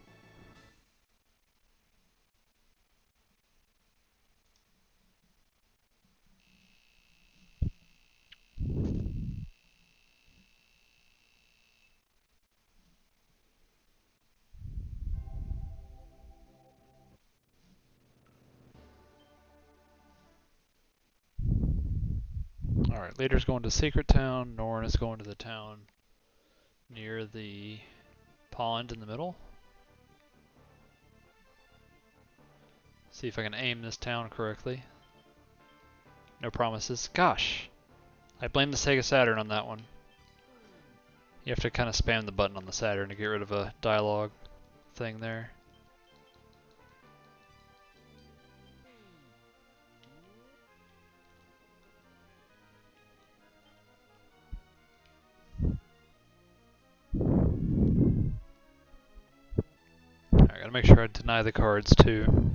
Alright, Leader's going to Secret Town, Norn is going to the town near the pond in the middle. See if I can aim this town correctly. No promises. Gosh! I blame the Sega Saturn on that one. You have to kind of spam the button on the Saturn to get rid of a dialogue thing there. I gotta make sure I deny the cards too.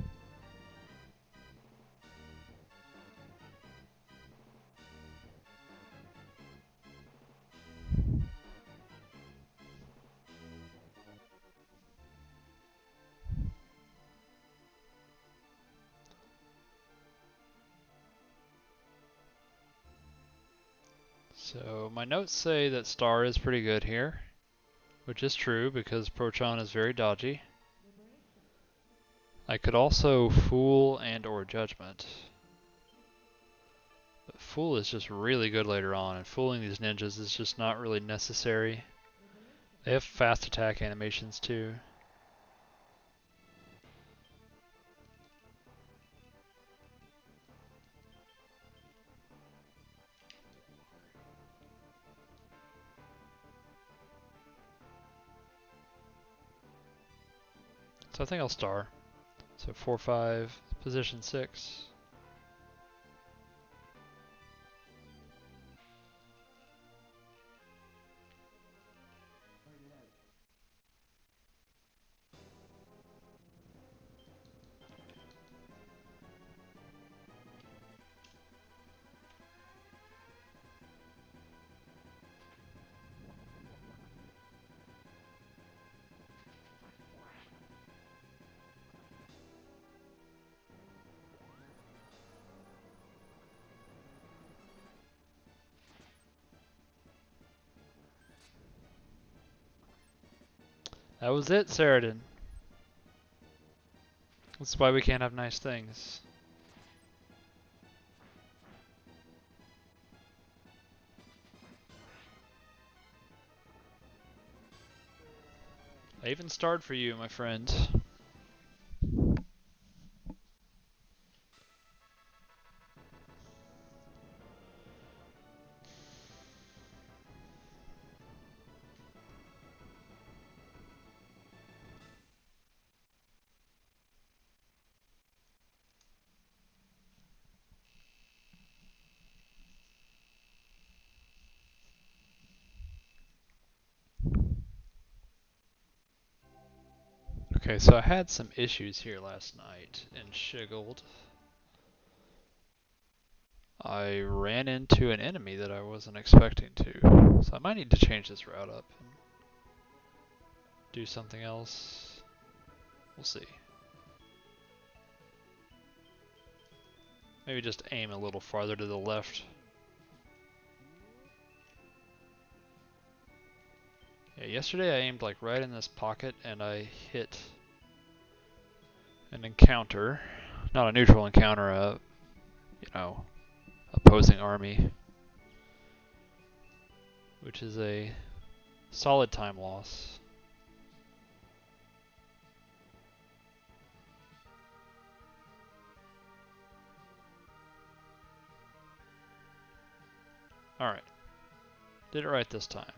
So my notes say that Star is pretty good here, which is true because Prochon is very dodgy. I could also Fool and or Judgment. But Fool is just really good later on, and fooling these ninjas is just not really necessary. They have fast attack animations too. So I think I'll Star. So 4-5, position 6. That was it, Saradin. That's why we can't have nice things. I even starred for you, my friend. Okay, so I had some issues here last night in Shiggled. I ran into an enemy that I wasn't expecting to, so I might need to change this route up and do something else. We'll see. Maybe just aim a little farther to the left. Yeah, yesterday I aimed like right in this pocket and I hit an encounter. Not a neutral encounter, a, you know, opposing army. Which is a solid time loss. Alright. Did it right this time.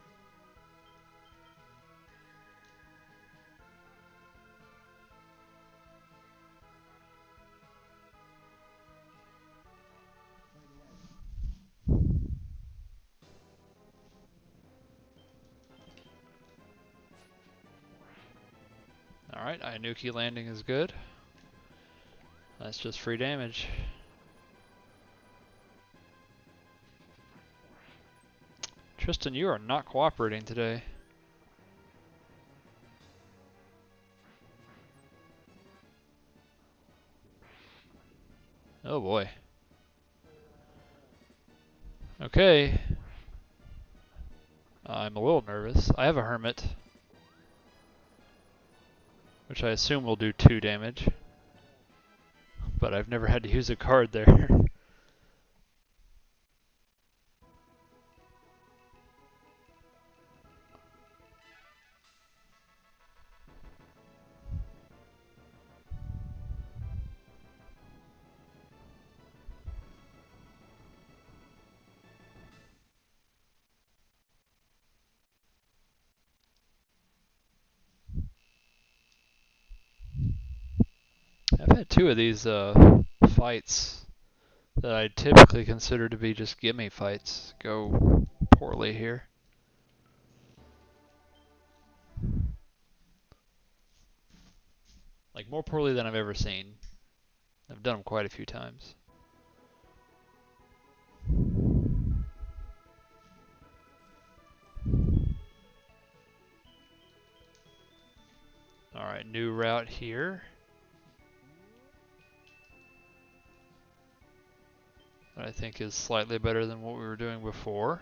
Alright, Iainuki landing is good. That's just free damage. Tristan, you are not cooperating today. Oh boy. Okay. I'm a little nervous. I have a hermit, which I assume will do 2 damage. But I've never had to use a card there. I've had 2 of these fights that I typically consider to be just gimme fights go poorly here. Like more poorly than I've ever seen. I've done them quite a few times. Alright, new route here. That I think is slightly better than what we were doing before.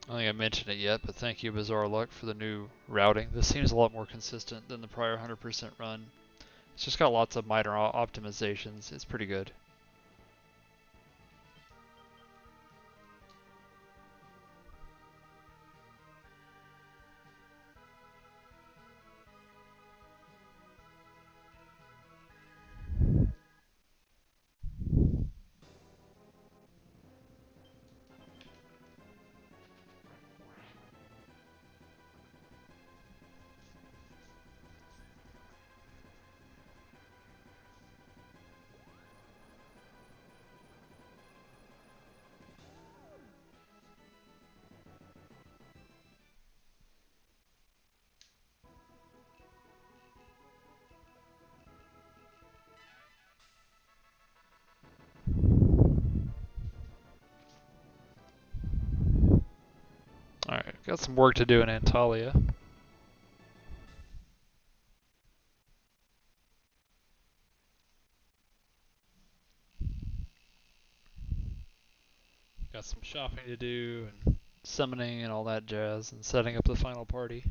I don't think I mentioned it yet, but thank you bizarreluck for the new routing. This seems a lot more consistent than the prior 100% run. It's just got lots of minor optimizations. It's pretty good. Alright, got some work to do in Antalya. Got some shopping to do and summoning and all that jazz and setting up the final party.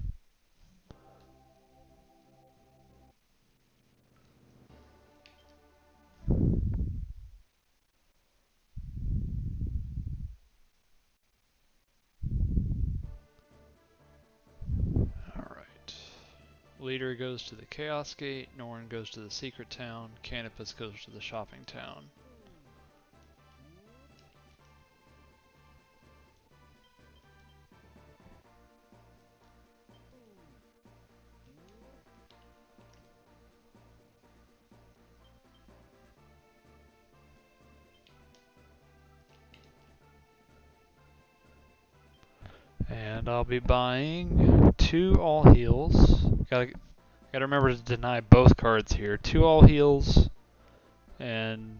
Leader goes to the Chaos Gate, Norn goes to the Secret Town, Canopus goes to the Shopping Town. And I'll be buying 2 all heals. Gotta remember to deny both cards here. 2 all heals and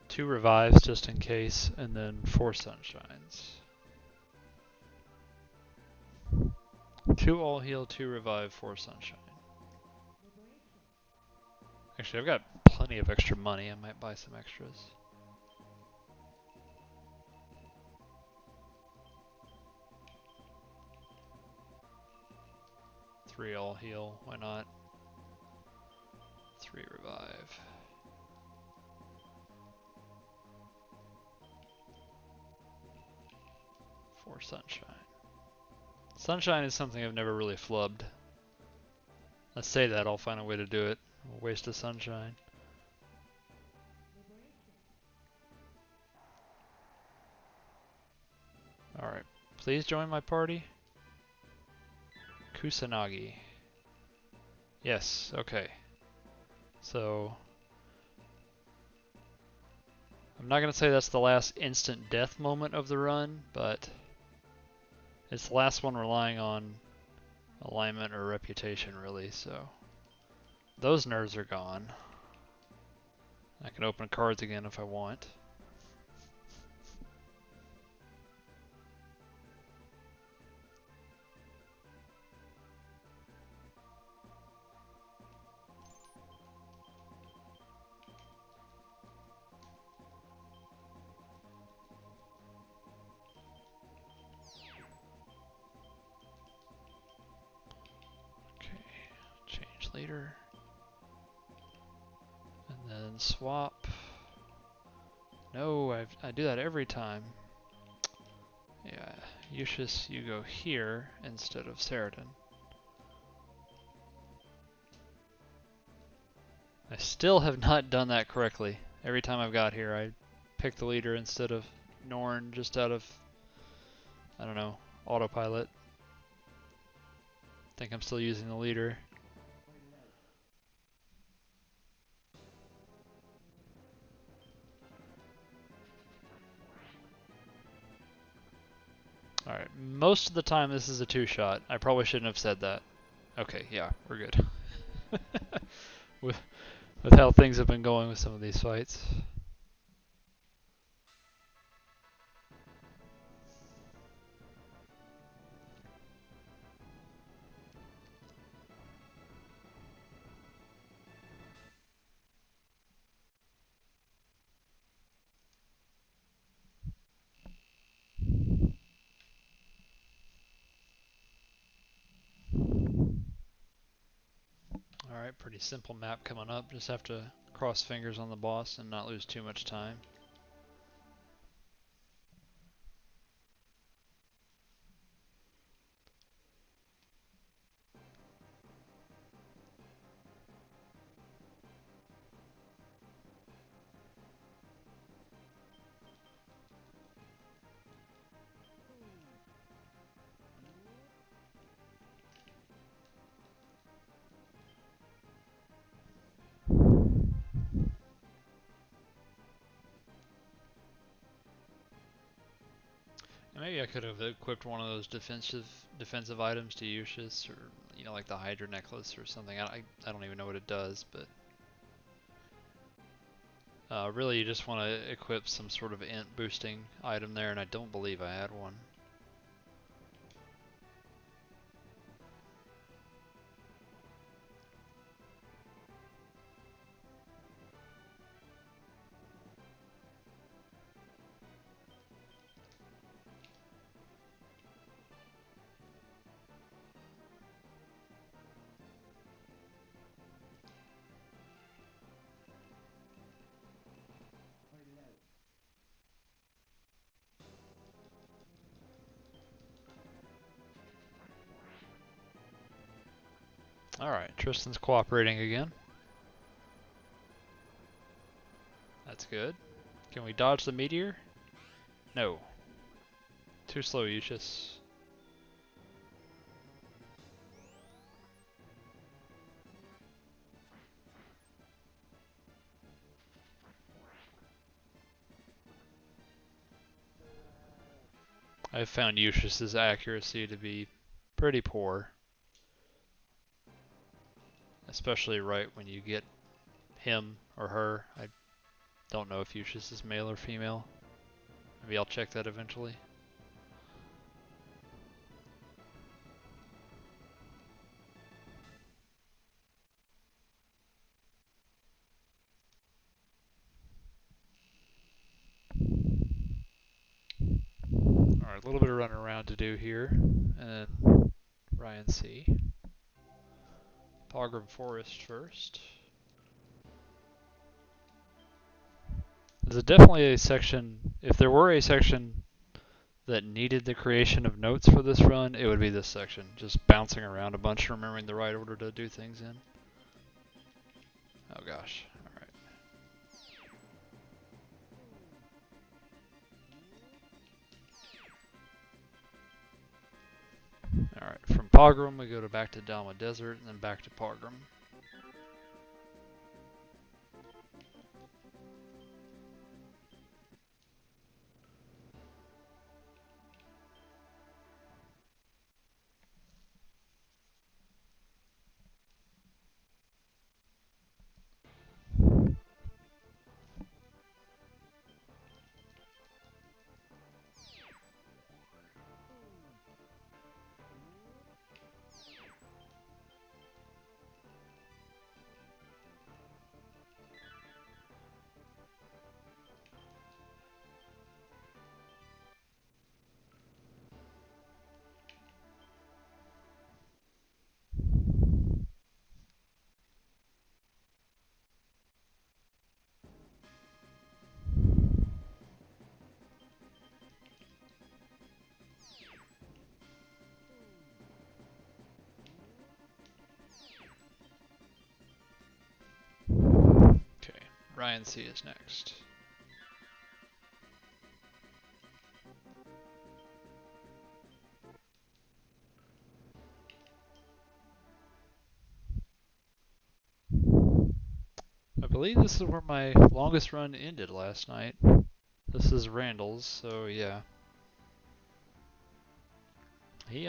2 revives just in case, and then 4 sunshines. 2 all heal, 2 revive, 4 sunshine. Actually, I've got plenty of extra money. I might buy some extras. Three all heal, why not? 3 revive. 4 sunshine. Sunshine is something I've never really flubbed. Let's say that, I'll find a way to do it. We'll waste a sunshine. Alright, please join my party. Kusanagi. Yes, okay. So, I'm not going to say that's the last instant death moment of the run, but it's the last one relying on alignment or reputation, really, so those nerves are gone. I can open cards again if I want. Later, and then swap. No, I do that every time. Yeah, Yushis, you go here instead of Seridan. I still have not done that correctly. Every time I've got here, I pick the leader instead of Norn, just out of, I don't know, autopilot. Think I'm still using the leader. Alright, most of the time this is a 2-shot. I probably shouldn't have said that. Okay, yeah, we're good. with how things have been going with some of these fights. Alright, pretty simple map coming up. Just have to cross fingers on the boss and not lose too much time. Maybe I could have equipped one of those defensive items to Yushis, or like the Hydra necklace or something. I don't even know what it does, but really you just want to equip some sort of int boosting item there, and I don't believe I had one. Alright, Tristan's cooperating again. That's good. Can we dodge the meteor? No. Too slow, Eustace. I've found Eustace's accuracy to be pretty poor. Especially right when you get him or her. I don't know if Eustace is male or female. Maybe I'll check that eventually. Alright, a little bit of running around to do here. And then Ryan C. Pogram Forest first. There's definitely a section, if there were a section that needed the creation of notes for this run, it would be this section. Just bouncing around a bunch, remembering the right order to do things in. Oh gosh, alright. Alright, from Pogram we go back to Dalma Desert and then back to Pogram. Okay, Ryan C is next. I believe this is where my longest run ended last night. This is Randall's, so yeah. He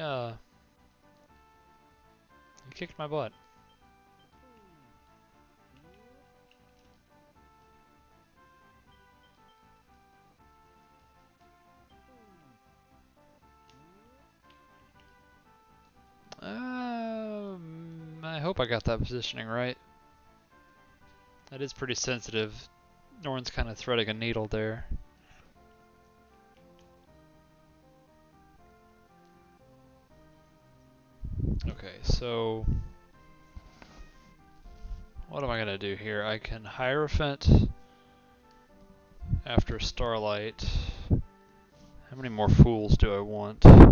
kicked my butt. I hope I got that positioning right. That is pretty sensitive. Norn's kind of threading a needle there. Okay, so what am I gonna do here? I can Hierophant after Starlight. How many more fools do I want? I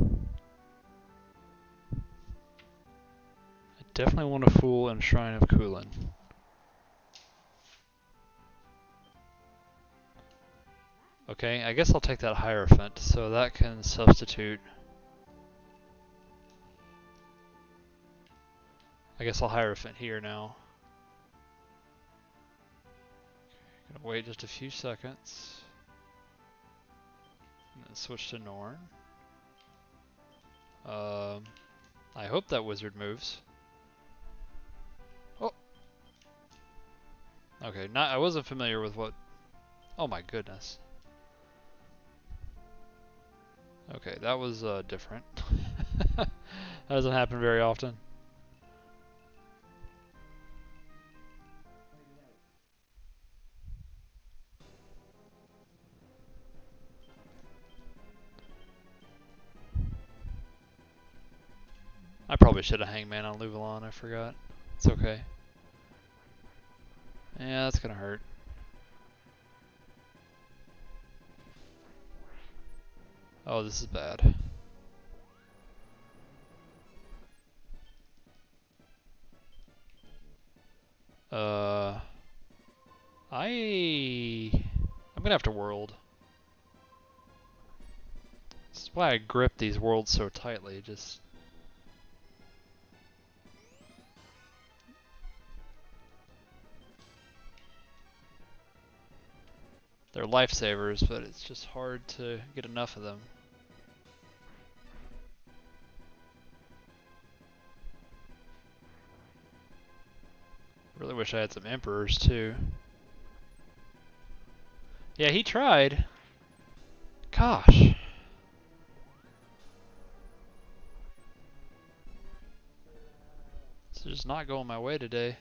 definitely want a fool and Shrine of Kulin. Okay, I guess I'll take that Hierophant, so that can substitute. I guess I'll Hierophant here now. Gonna wait just a few seconds. And then switch to Norn. I hope that wizard moves. Oh! Okay, I wasn't familiar with what... Oh my goodness. Okay, that was different. That doesn't happen very often. I probably should have Hangman on Luvalon, I forgot. It's okay. Yeah, that's gonna hurt. Oh, this is bad. I'm gonna have to world. This is why I grip these worlds so tightly. Just they're lifesavers, but it's just hard to get enough of them. Really wish I had some emperors too. Yeah, he tried. Gosh. This is just not going my way today.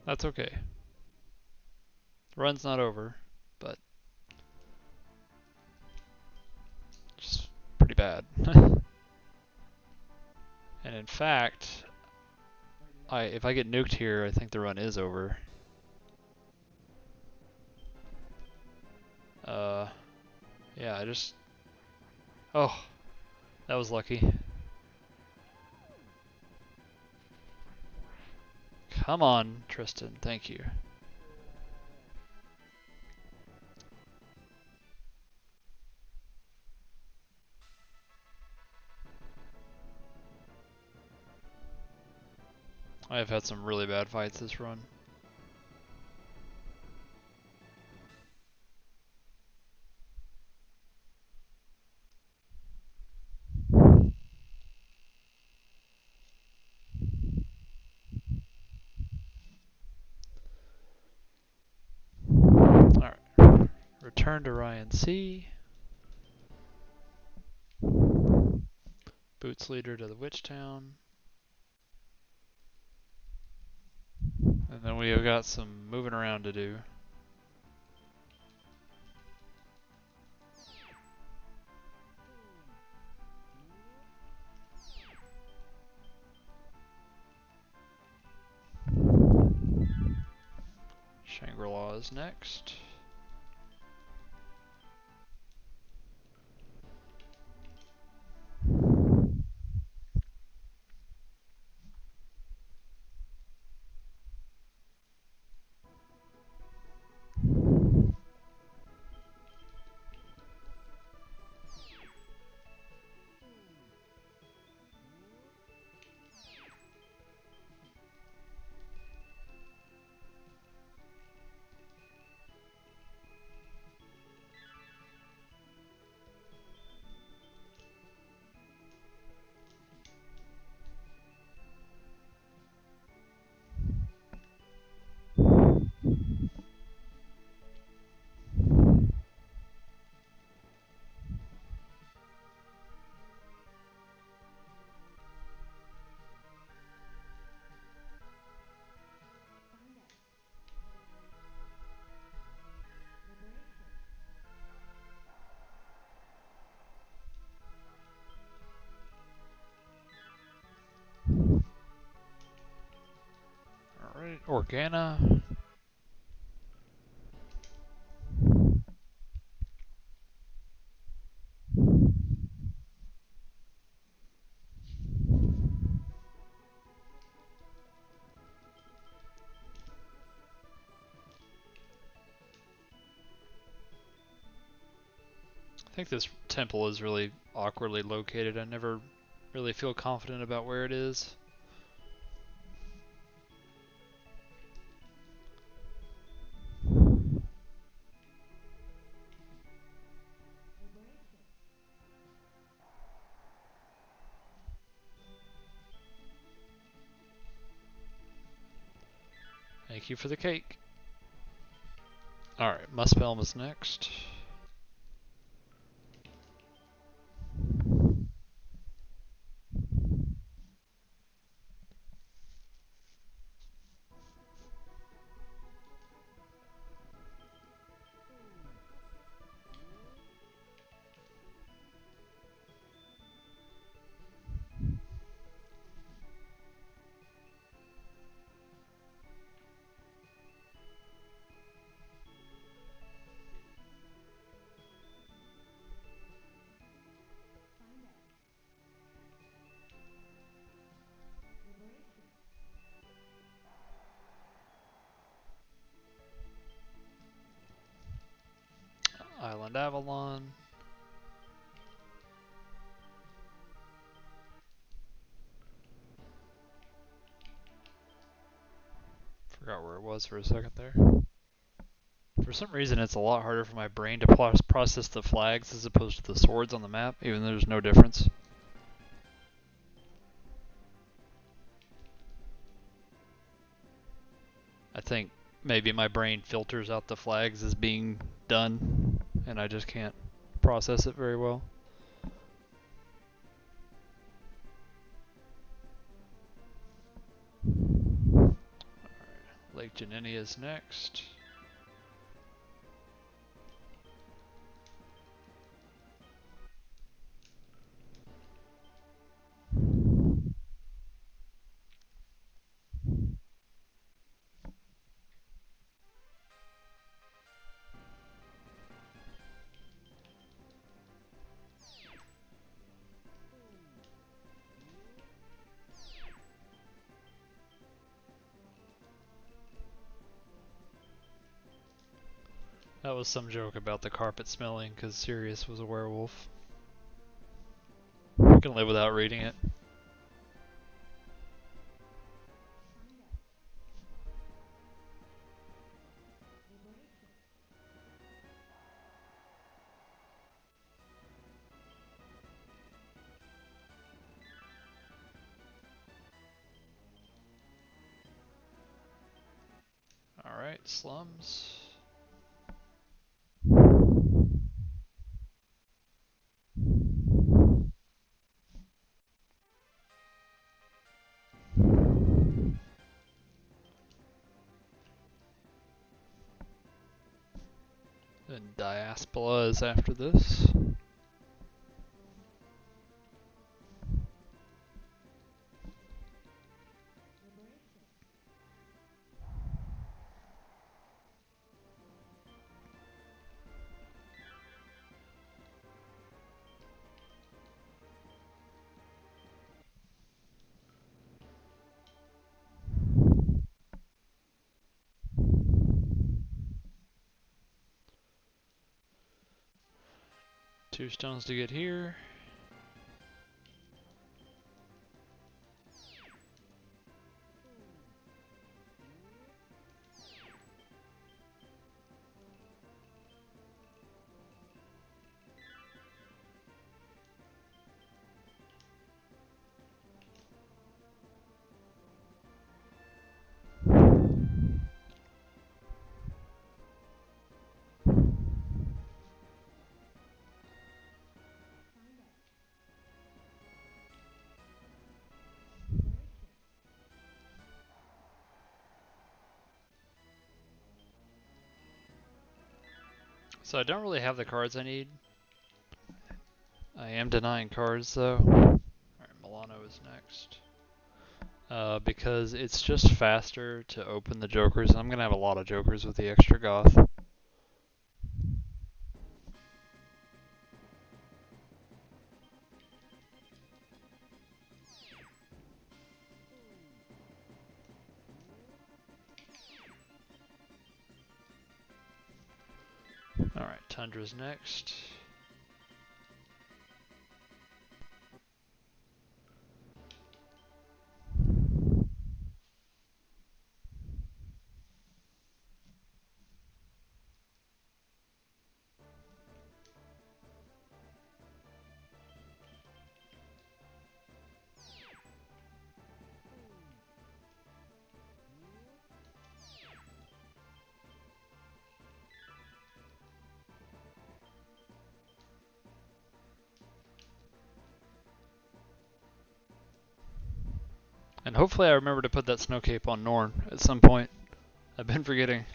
That's okay. The run's not over, but just pretty bad. And in fact, if I get nuked here, I think the run is over. Yeah, I just... Oh, that was lucky. Come on, Tristan, thank you. I've had some really bad fights this run. Alright. Return to Ryan C. Boots leader to the Witch Town. And then we have got some moving around to do. Shangri-La is next. Alright, Organa. I think this temple is really awkwardly located. I never really feel confident about where it is. Thank you for the cake. Alright, Muspelm is next. Island Avalon. Forgot where it was for a second there. For some reason, it's a lot harder for my brain to process the flags as opposed to the swords on the map, even though there's no difference. I think maybe my brain filters out the flags as being done, and I just can't process it very well. Alright, Lake Janini is next. That was some joke about the carpet smelling because Sirius was a werewolf. I can live without reading it. Alright, slums. And Diaspora is after this. Two stones to get here. So I don't really have the cards I need. I am denying cards though. Alright, Milano is next. Because it's just faster to open the jokers. I'm gonna have a lot of jokers with the extra goth. Alright, Tundra's next. And hopefully I remember to put that snow cape on Norn at some point. I've been forgetting.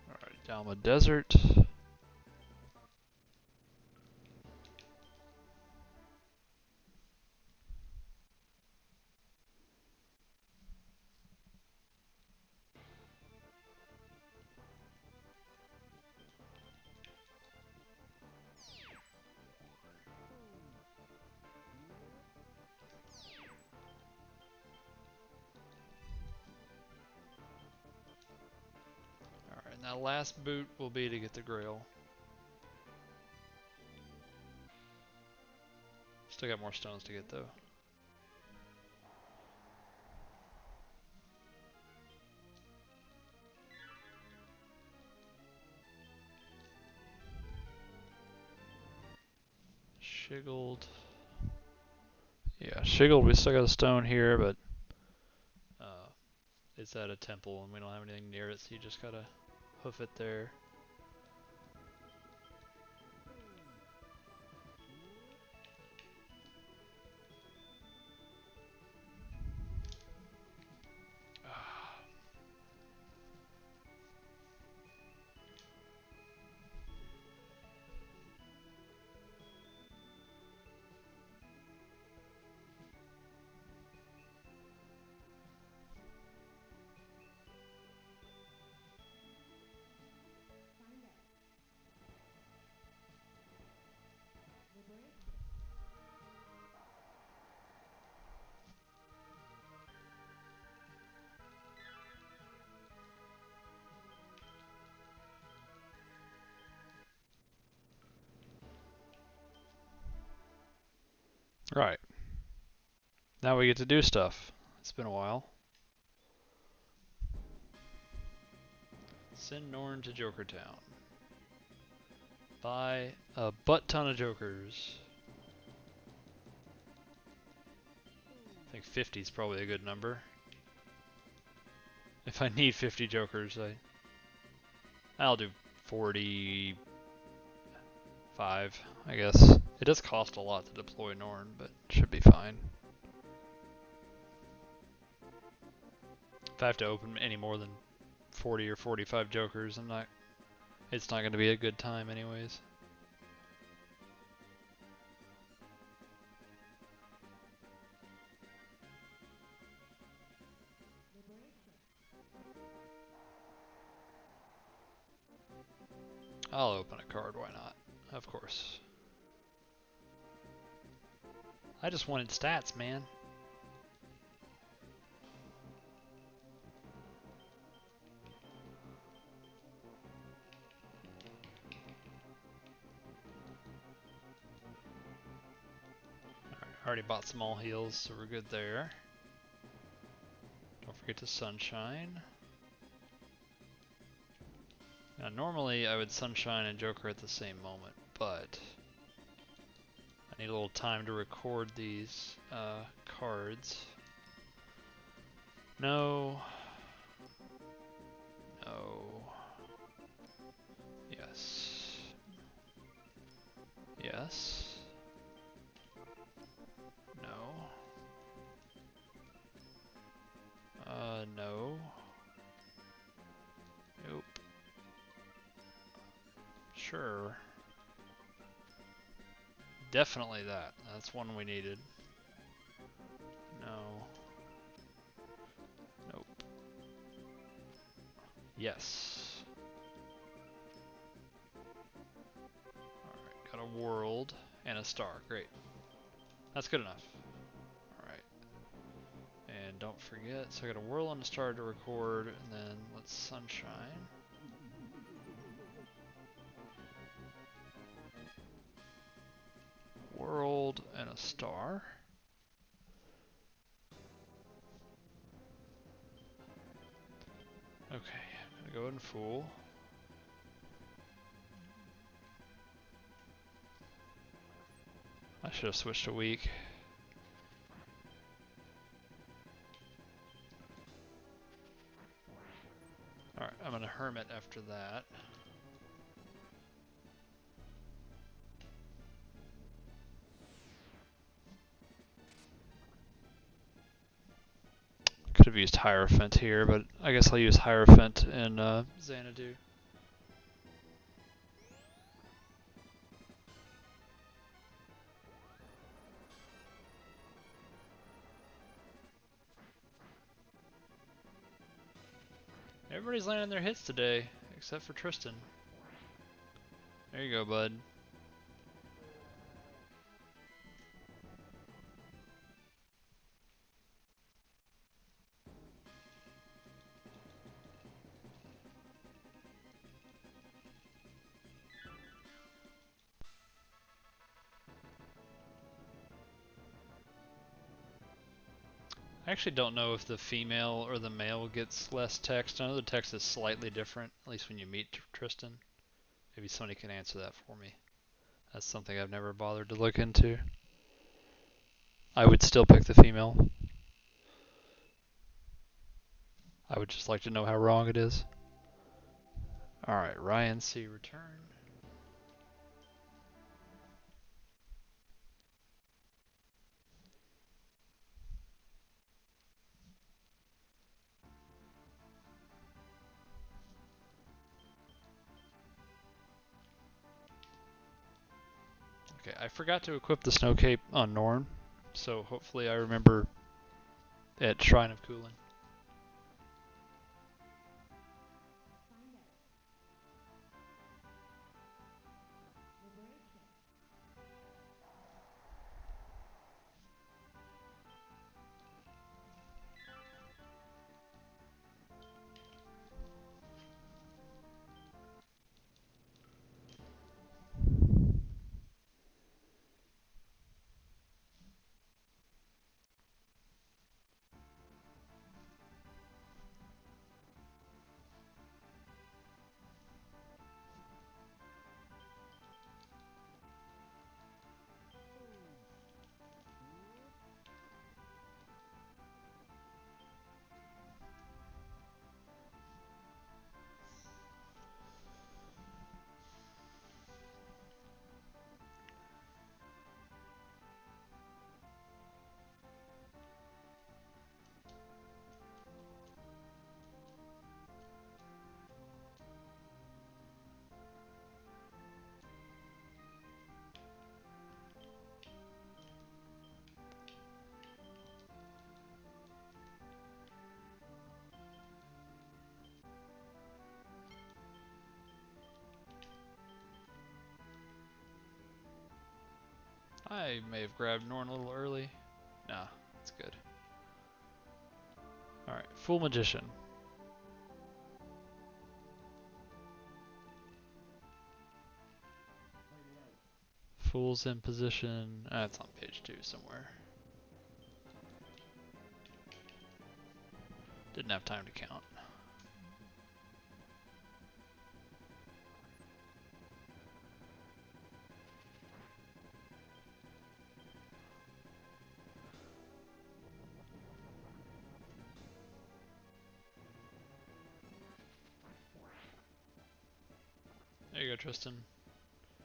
Alright, Dalma Desert. My last boot will be to get the Grail. Still got more stones to get though. Shiggled. Yeah, Shiggled, we still got a stone here, but it's at a temple and we don't have anything near it, so you just gotta hoof it there. Right. Now we get to do stuff. It's been a while. Send Norn to Joker Town. Buy a butt ton of Jokers. I think 50 is probably a good number. If I need 50 Jokers, I'll do 45, I guess. It does cost a lot to deploy Norn, but should be fine. If I have to open any more than 40 or 45 Jokers, it's not going to be a good time anyways. I'll open a card, why not? Of course. I just wanted stats, man. I already bought some all heals, so we're good there. Don't forget to Sunshine. Now normally I would Sunshine and Joker at the same moment, but I need a little time to record these cards. No. No. Yes. Yes. No. No. Nope. Sure. Definitely that. That's one we needed. No. Nope. Yes. Alright, got a world and a star. Great. That's good enough. Alright. And don't forget, so I got a world and a star to record, and then let's Sunshine. World and a star. Okay, I'm gonna go ahead and Fool. I should have switched a week. Alright, I'm gonna Hermit after that. Could have used Hierophant here, but I guess I'll use Hierophant in Xanadu. Everybody's landing their hits today, except for Tristan. There you go, bud. I actually don't know if the female or the male gets less text. I know the text is slightly different, at least when you meet Tristan. Maybe somebody can answer that for me. That's something I've never bothered to look into. I would still pick the female. I would just like to know how wrong it is. Alright, Ryan C. return. Okay, I forgot to equip the snow cape on Norn, so hopefully I remember at Shrine of Cooling. I may have grabbed Norn a little early. Nah, that's good. Alright, Full Magician. Fool's in position. It's on page 2 somewhere. Didn't have time to count. There you go, Tristan.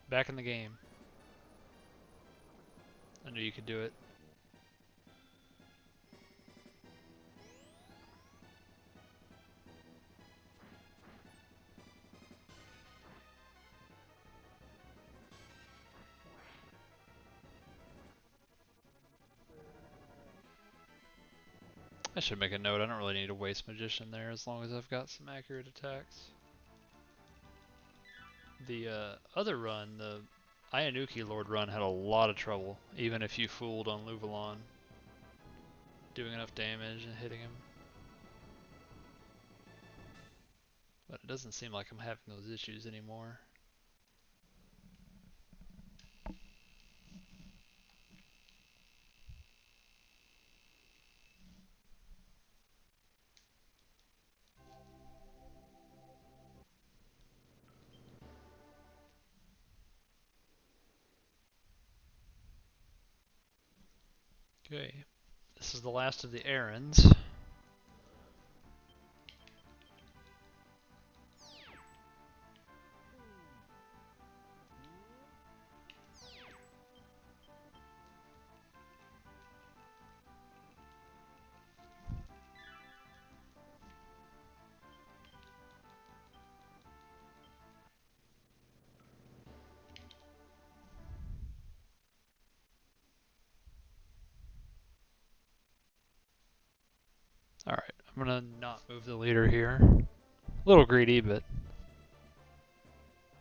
Back in the game. I knew you could do it. I should make a note. I don't really need to waste Magician there as long as I've got some accurate attacks. The other run, the Iainuki Lord run, had a lot of trouble, even if you fooled on Luvalon, doing enough damage and hitting him. But it doesn't seem like I'm having those issues anymore. Okay, this is the last of the errands. Alright, I'm gonna not move the leader here. A little greedy, but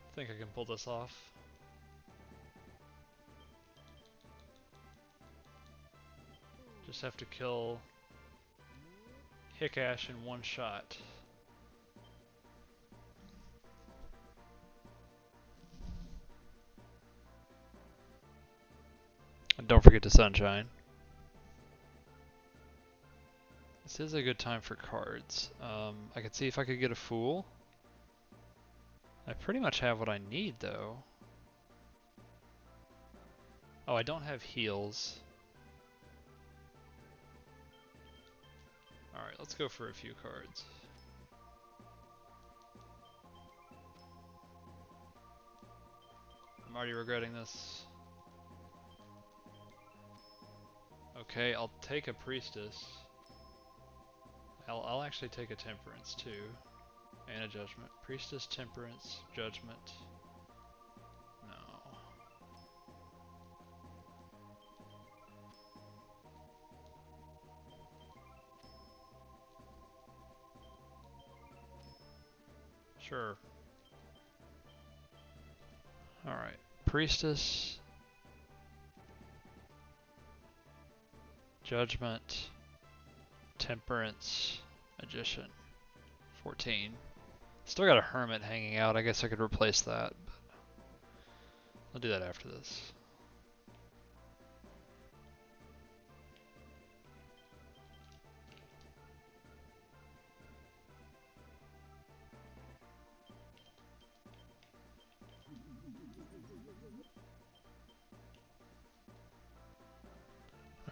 I think I can pull this off. Just have to kill Hickash in one shot. And don't forget to Sunshine. This is a good time for cards. I could see if I could get a Fool. I pretty much have what I need, though. Oh, I don't have heals. Alright, let's go for a few cards. I'm already regretting this. Okay, I'll take a Priestess. I'll actually take a Temperance too. And a Judgment. Priestess, Temperance, Judgment. No. Sure. Alright. Priestess. Judgment. Temperance. Magician. 14. Still got a Hermit hanging out. I guess I could replace that. But I'll do that after this.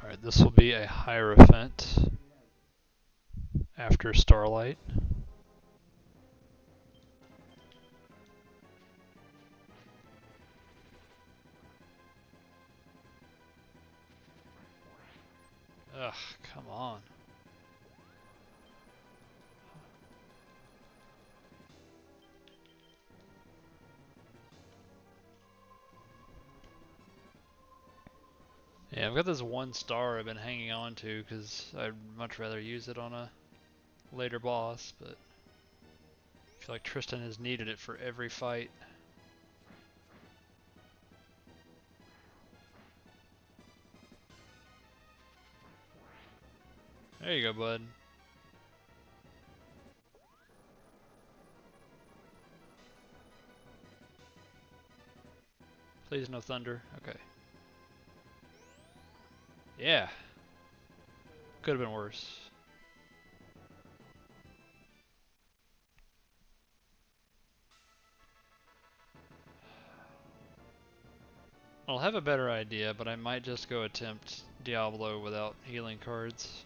Alright, this will be a Hierophant after Starlight. Ugh, come on. Yeah, I've got this 1 star I've been hanging on to because I'd much rather use it on a later boss, but I feel like Tristan has needed it for every fight. There you go, bud. Please no thunder. Okay. Yeah. Could have been worse. I'll have a better idea, but I might just go attempt Diablo without healing cards.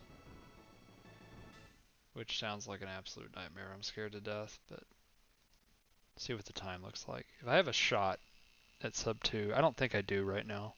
Which sounds like an absolute nightmare. I'm scared to death, but see what the time looks like. If I have a shot at sub 2, I don't think I do right now.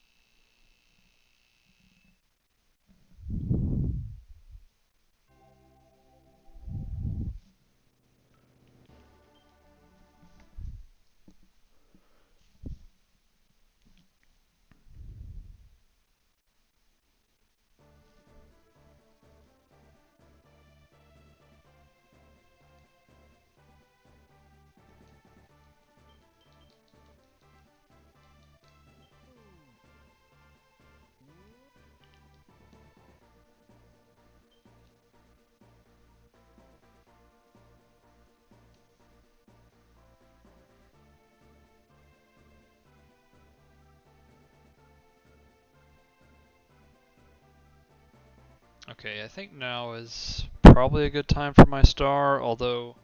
Okay, I think now is probably a good time for my star, although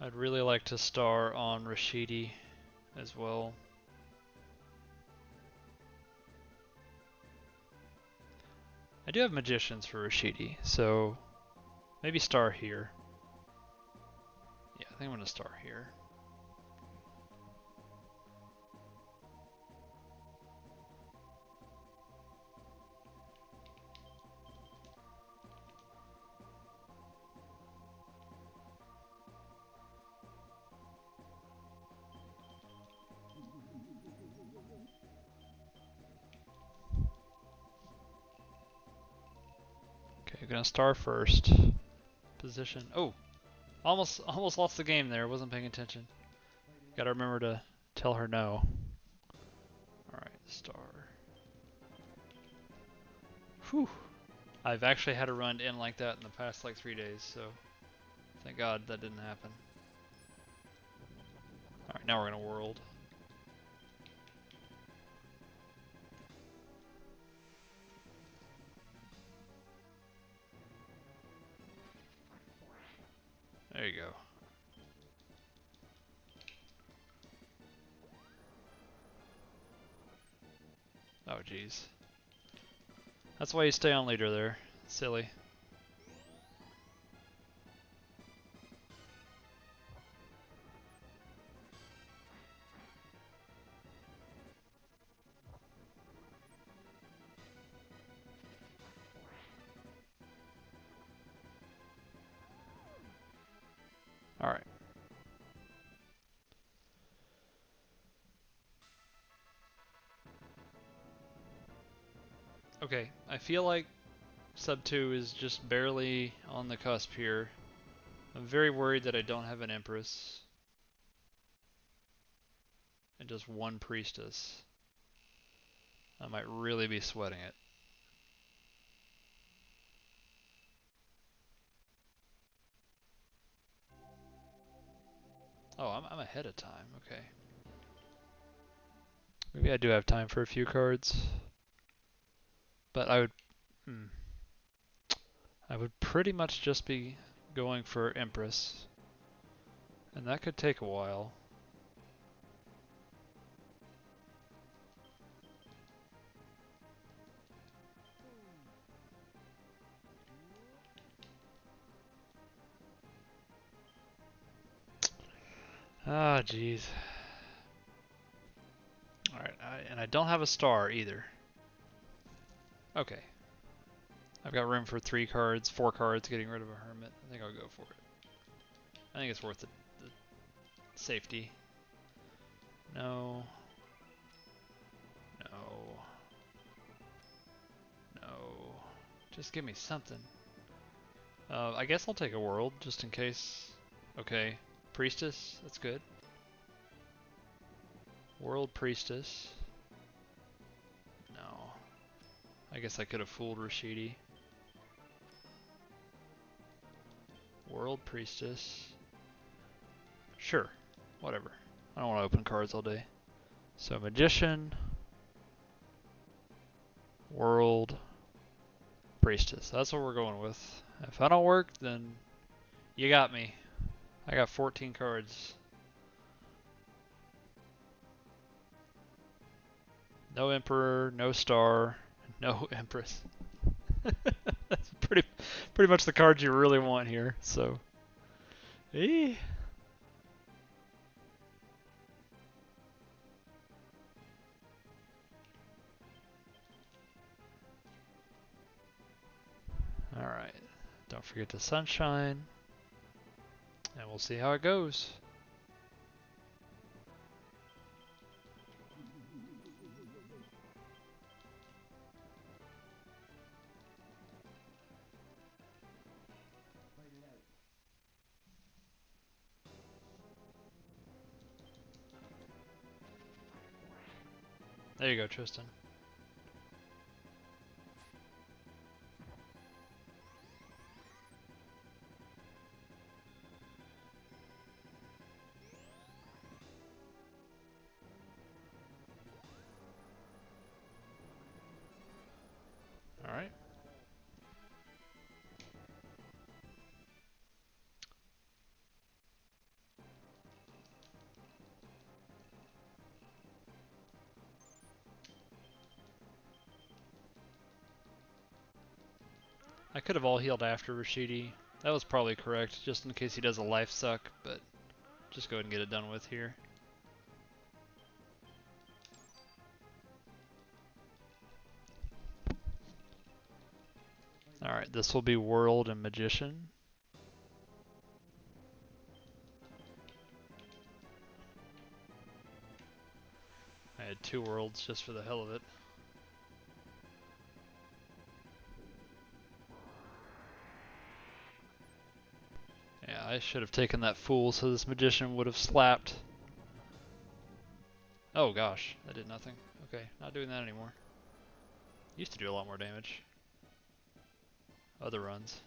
I'd really like to star on Rashidi as well. I do have magicians for Rashidi, so maybe star here. Yeah, I think I'm gonna star here. Okay, gonna star first. Position. Oh, almost lost the game there. Wasn't paying attention. Gotta remember to tell her no. All right, star. Whew. I've actually had a run in like that in the past like 3 days, so thank God that didn't happen. All right, now we're gonna world. There you go. Oh, jeez. That's why you stay on leader there. Silly. Alright. Okay, I feel like sub 2 is just barely on the cusp here. I'm very worried that I don't have an Empress. And just one Priestess. I might really be sweating it. Oh, I'm ahead of time, okay. Maybe I do have time for a few cards. But I would pretty much just be going for Empress. And that could take a while. Ah, jeez. Alright, and I don't have a star either. Okay. I've got room for 3 cards, 4 cards, getting rid of a Hermit. I think I'll go for it. I think it's worth the safety. No. No. No. Just give me something. I guess I'll take a world, just in case. Okay. Priestess, that's good. World Priestess. No. I guess I could have fooled Rashidi. World Priestess. Sure. Whatever. I don't want to open cards all day. So Magician. World Priestess. That's what we're going with. If I don't work, then you got me. I got 14 cards. No Emperor, no Star, no Empress. That's pretty much the cards you really want here. So, eh. All right. Don't forget to Sunshine, and we'll see how it goes. There you go, Tristan. All right. I could have all healed after Rashidi. That was probably correct, just in case he does a life suck, but just go ahead and get it done with here. Alright, this will be World and Magician. I had 2 worlds just for the hell of it. Yeah, I should have taken that Fool so this Magician would have slapped. Oh gosh, that did nothing. Okay, not doing that anymore. Used to do a lot more damage. Other runs.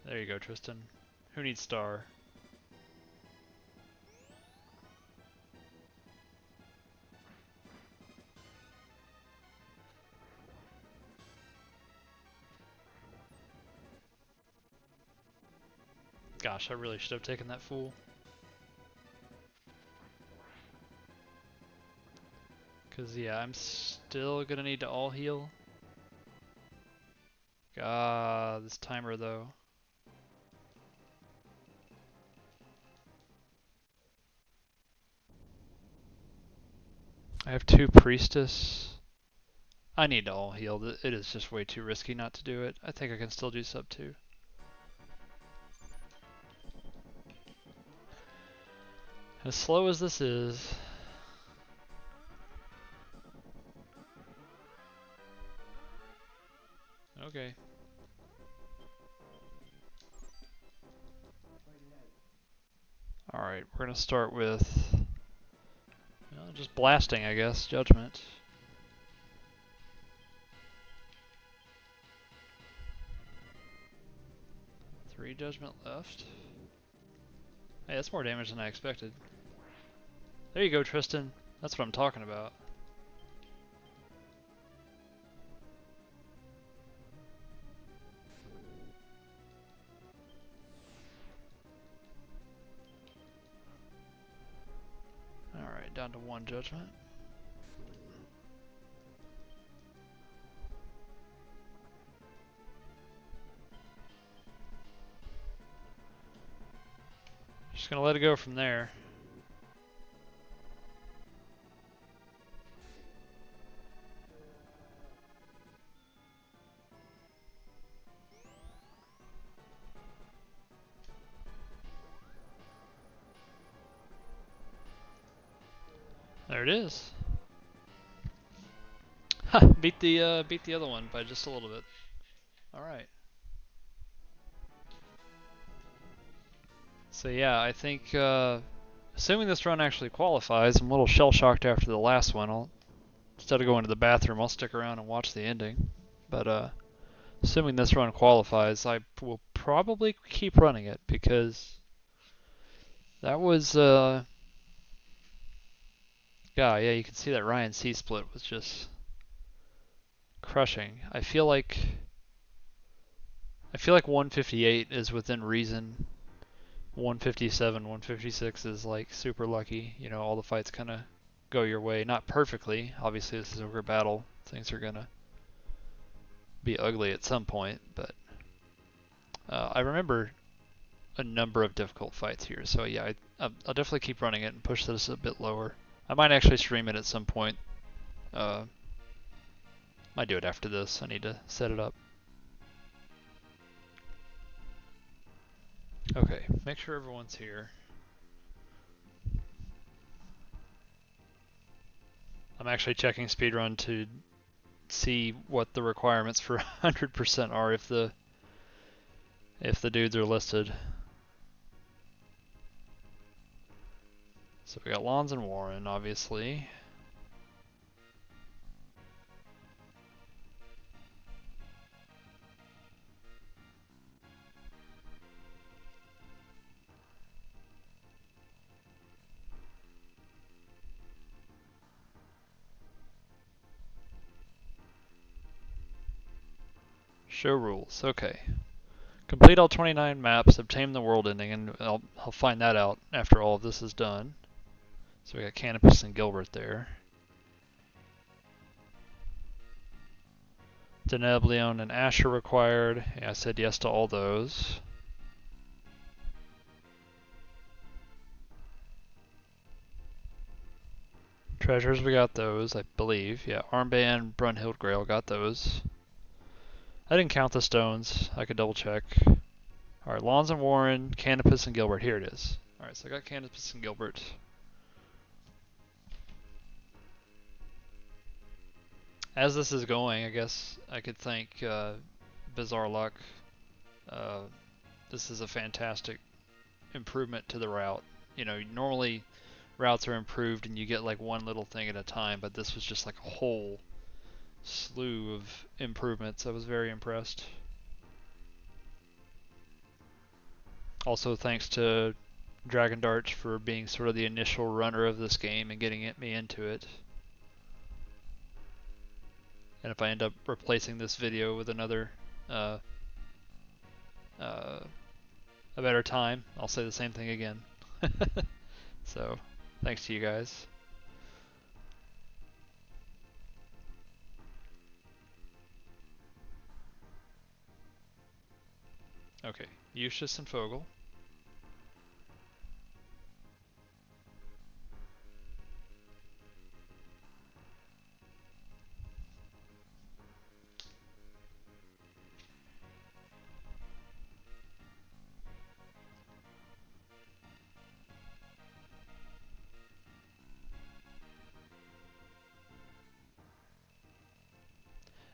There you go, Tristan. Who needs Star? Gosh, I really should have taken that fool. Cause yeah, I'm still gonna need to all heal. God, this timer though. I have 2 priestess. I need to all heal. It is just way too risky not to do it. I think I can still do sub 2. As slow as this is. Okay. Alright, we're gonna start with just blasting, I guess. Judgment. Three judgment left. Hey, that's more damage than I expected. There you go, Tristan. That's what I'm talking about. Alright, down to 1 judgment. Just gonna let it go from there. There it is. Ha! Beat the other one by just a little bit. All right. So yeah, I think assuming this run actually qualifies, I'm a little shell shocked after the last one. Instead of going to the bathroom, I'll stick around and watch the ending. But assuming this run qualifies, I will probably keep running it because that was yeah, you can see that Ryan C split was just crushing. I feel like 158 is within reason. 157, 156 is like super lucky. You know, all the fights kind of go your way. Not perfectly. Obviously, this is Ogre battle. Things are gonna be ugly at some point, but I remember a number of difficult fights here. So yeah, I'll definitely keep running it and push this a bit lower. I might actually stream it at some point. Might do it after this. I need to set it up. Okay, make sure everyone's here. I'm actually checking speedrun to see what the requirements for 100% are if the dudes are listed. So we got Lons and Warren, obviously. Show rules. Okay. Complete all 29 maps, obtain the world ending, and I'll find that out after all of this is done. So we got Canopus and Gilbert there. Denebleon and Asher required. Yeah, I said yes to all those. Treasures, we got those, I believe. Yeah, Armband, Brunhild Grail, got those. I didn't count the stones. I could double check. Alright, Lons and Warren, Canopus and Gilbert. Here it is. Alright, so I got Canopus and Gilbert. As this is going, I guess I could thank bizarreluck. This is a fantastic improvement to the route. You know, normally routes are improved and you get like one little thing at a time, but this was just like a whole slew of improvements. I was very impressed. Also thanks to Dragon Darts for being sort of the initial runner of this game and getting me into it. And if I end up replacing this video with another a better time, I'll say the same thing again. So, thanks to you guys. Okay, Eustace and Fogel.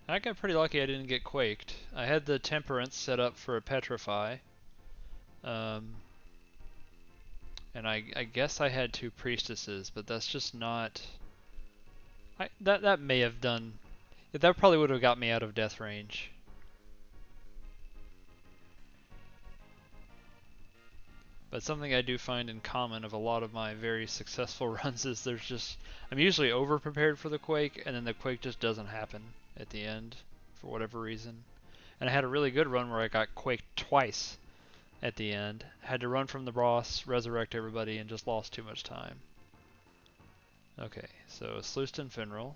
I got pretty lucky I didn't get quaked. I had the Temperance set up for a Petrify. Um, and I guess I had 2 Priestesses, but that's just not... that may have done... That probably would have got me out of death range. But something I do find in common of a lot of my very successful runs is I'm usually over prepared for the quake, and then the quake just doesn't happen at the end for whatever reason. And I had a really good run where I got quaked twice at the end. Had to run from the boss, resurrect everybody, and just lost too much time. Okay, so Sluiced and Finral.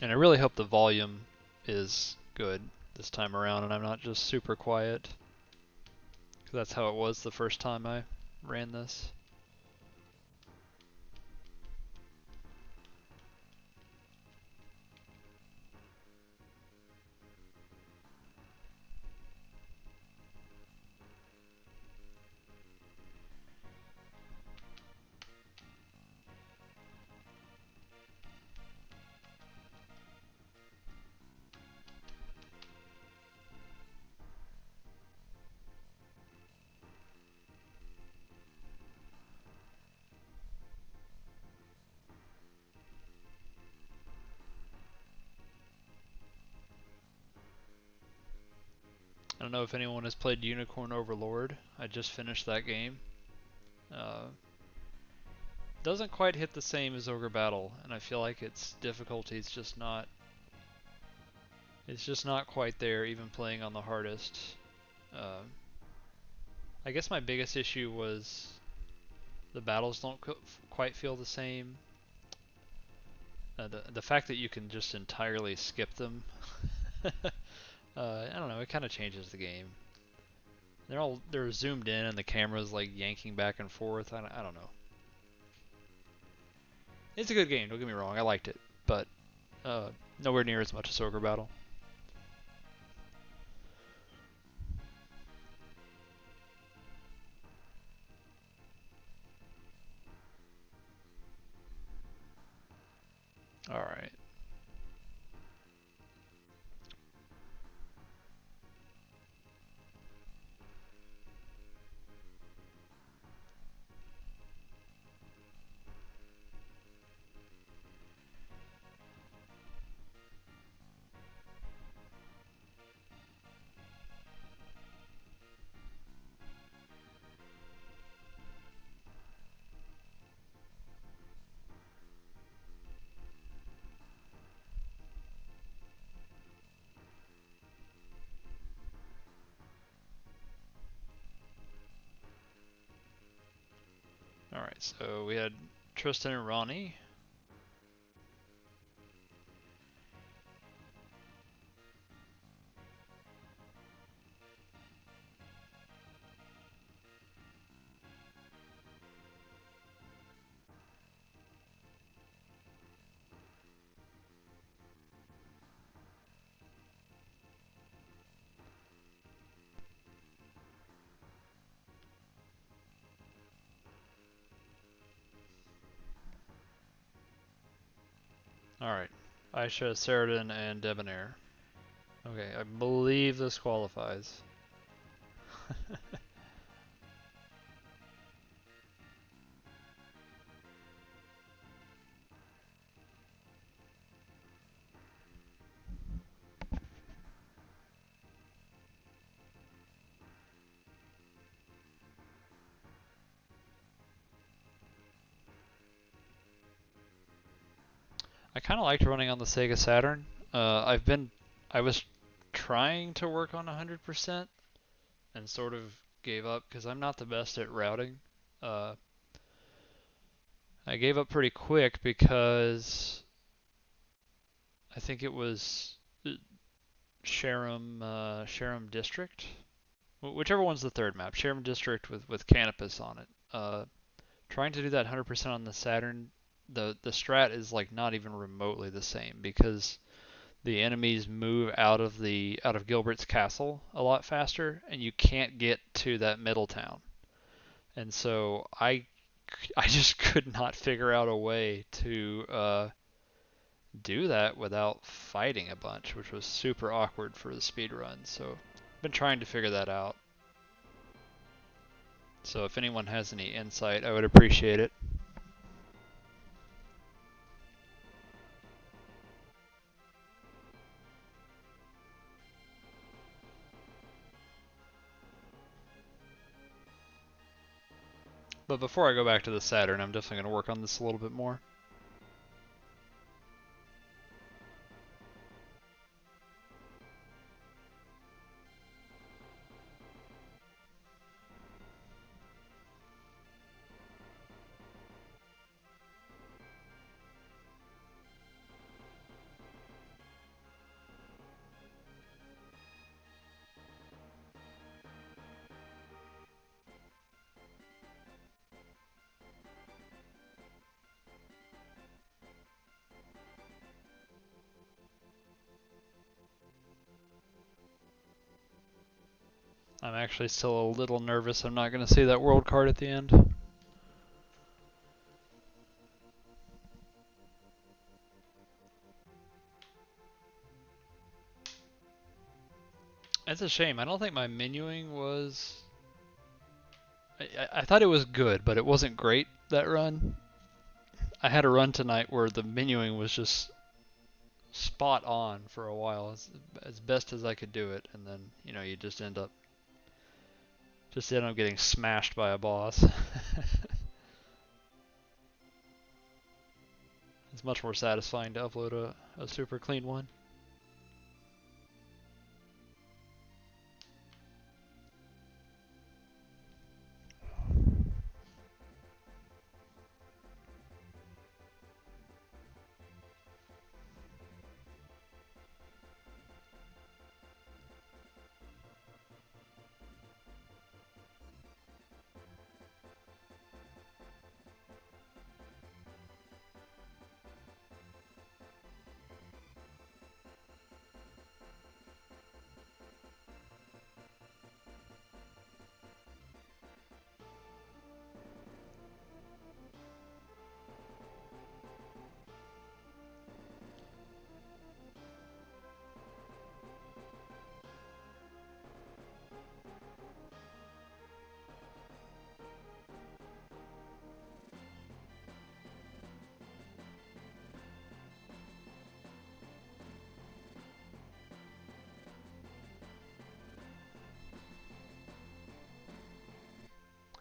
And I really hope the volume is good this time around and I'm not just super quiet. 'Cause that's how it was the first time I ran this. I don't know if anyone has played Unicorn Overlord. I just finished that game. Doesn't quite hit the same as Ogre Battle, and I feel like its difficulty is just not... It's just not quite there, even playing on the hardest. I guess my biggest issue was the battles don't quite feel the same. The fact that you can just entirely skip them, I don't know, it kind of changes the game. They're zoomed in and the camera's like yanking back and forth. I don't know. It's a good game, don't get me wrong, I liked it, but nowhere near as much as Ogre Battle. Alright. Alright, so we had Tristan and Ronnie. Alright, Aisha, Saradin, and Debonair. Okay, I believe this qualifies. kind of liked running on the Sega Saturn. I was trying to work on 100% and sort of gave up because I'm not the best at routing. Uh, I gave up pretty quick because I think it was Sharam District, whichever one's the third map, Sharam District with Canopus on it. Trying to do that 100% on the Saturn, the strat is like not even remotely the same because the enemies move out of Gilbert's castle a lot faster, and you can't get to that middle town. And so I just could not figure out a way to do that without fighting a bunch, which was super awkward for the speed run. So I've been trying to figure that out. So if anyone has any insight, I would appreciate it. But before I go back to the Saturn, I'm definitely going to work on this a little bit more. I'm actually still a little nervous I'm not going to see that world card at the end. It's a shame. I don't think my menuing was... I thought it was good, but it wasn't great, that run. I had a run tonight where the menuing was just spot on for a while, as best as I could do it, and then, you know, you just end up getting smashed by a boss. It's much more satisfying to upload a super clean one.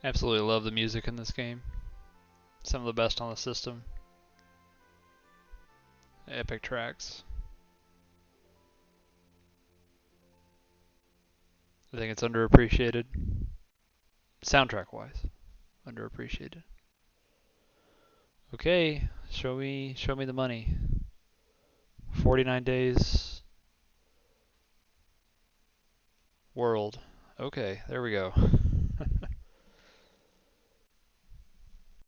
Absolutely love the music in this game. Some of the best on the system. Epic tracks. I think it's underappreciated. Soundtrack wise. Underappreciated. Okay, show me the money. 49 days. World. Okay, there we go.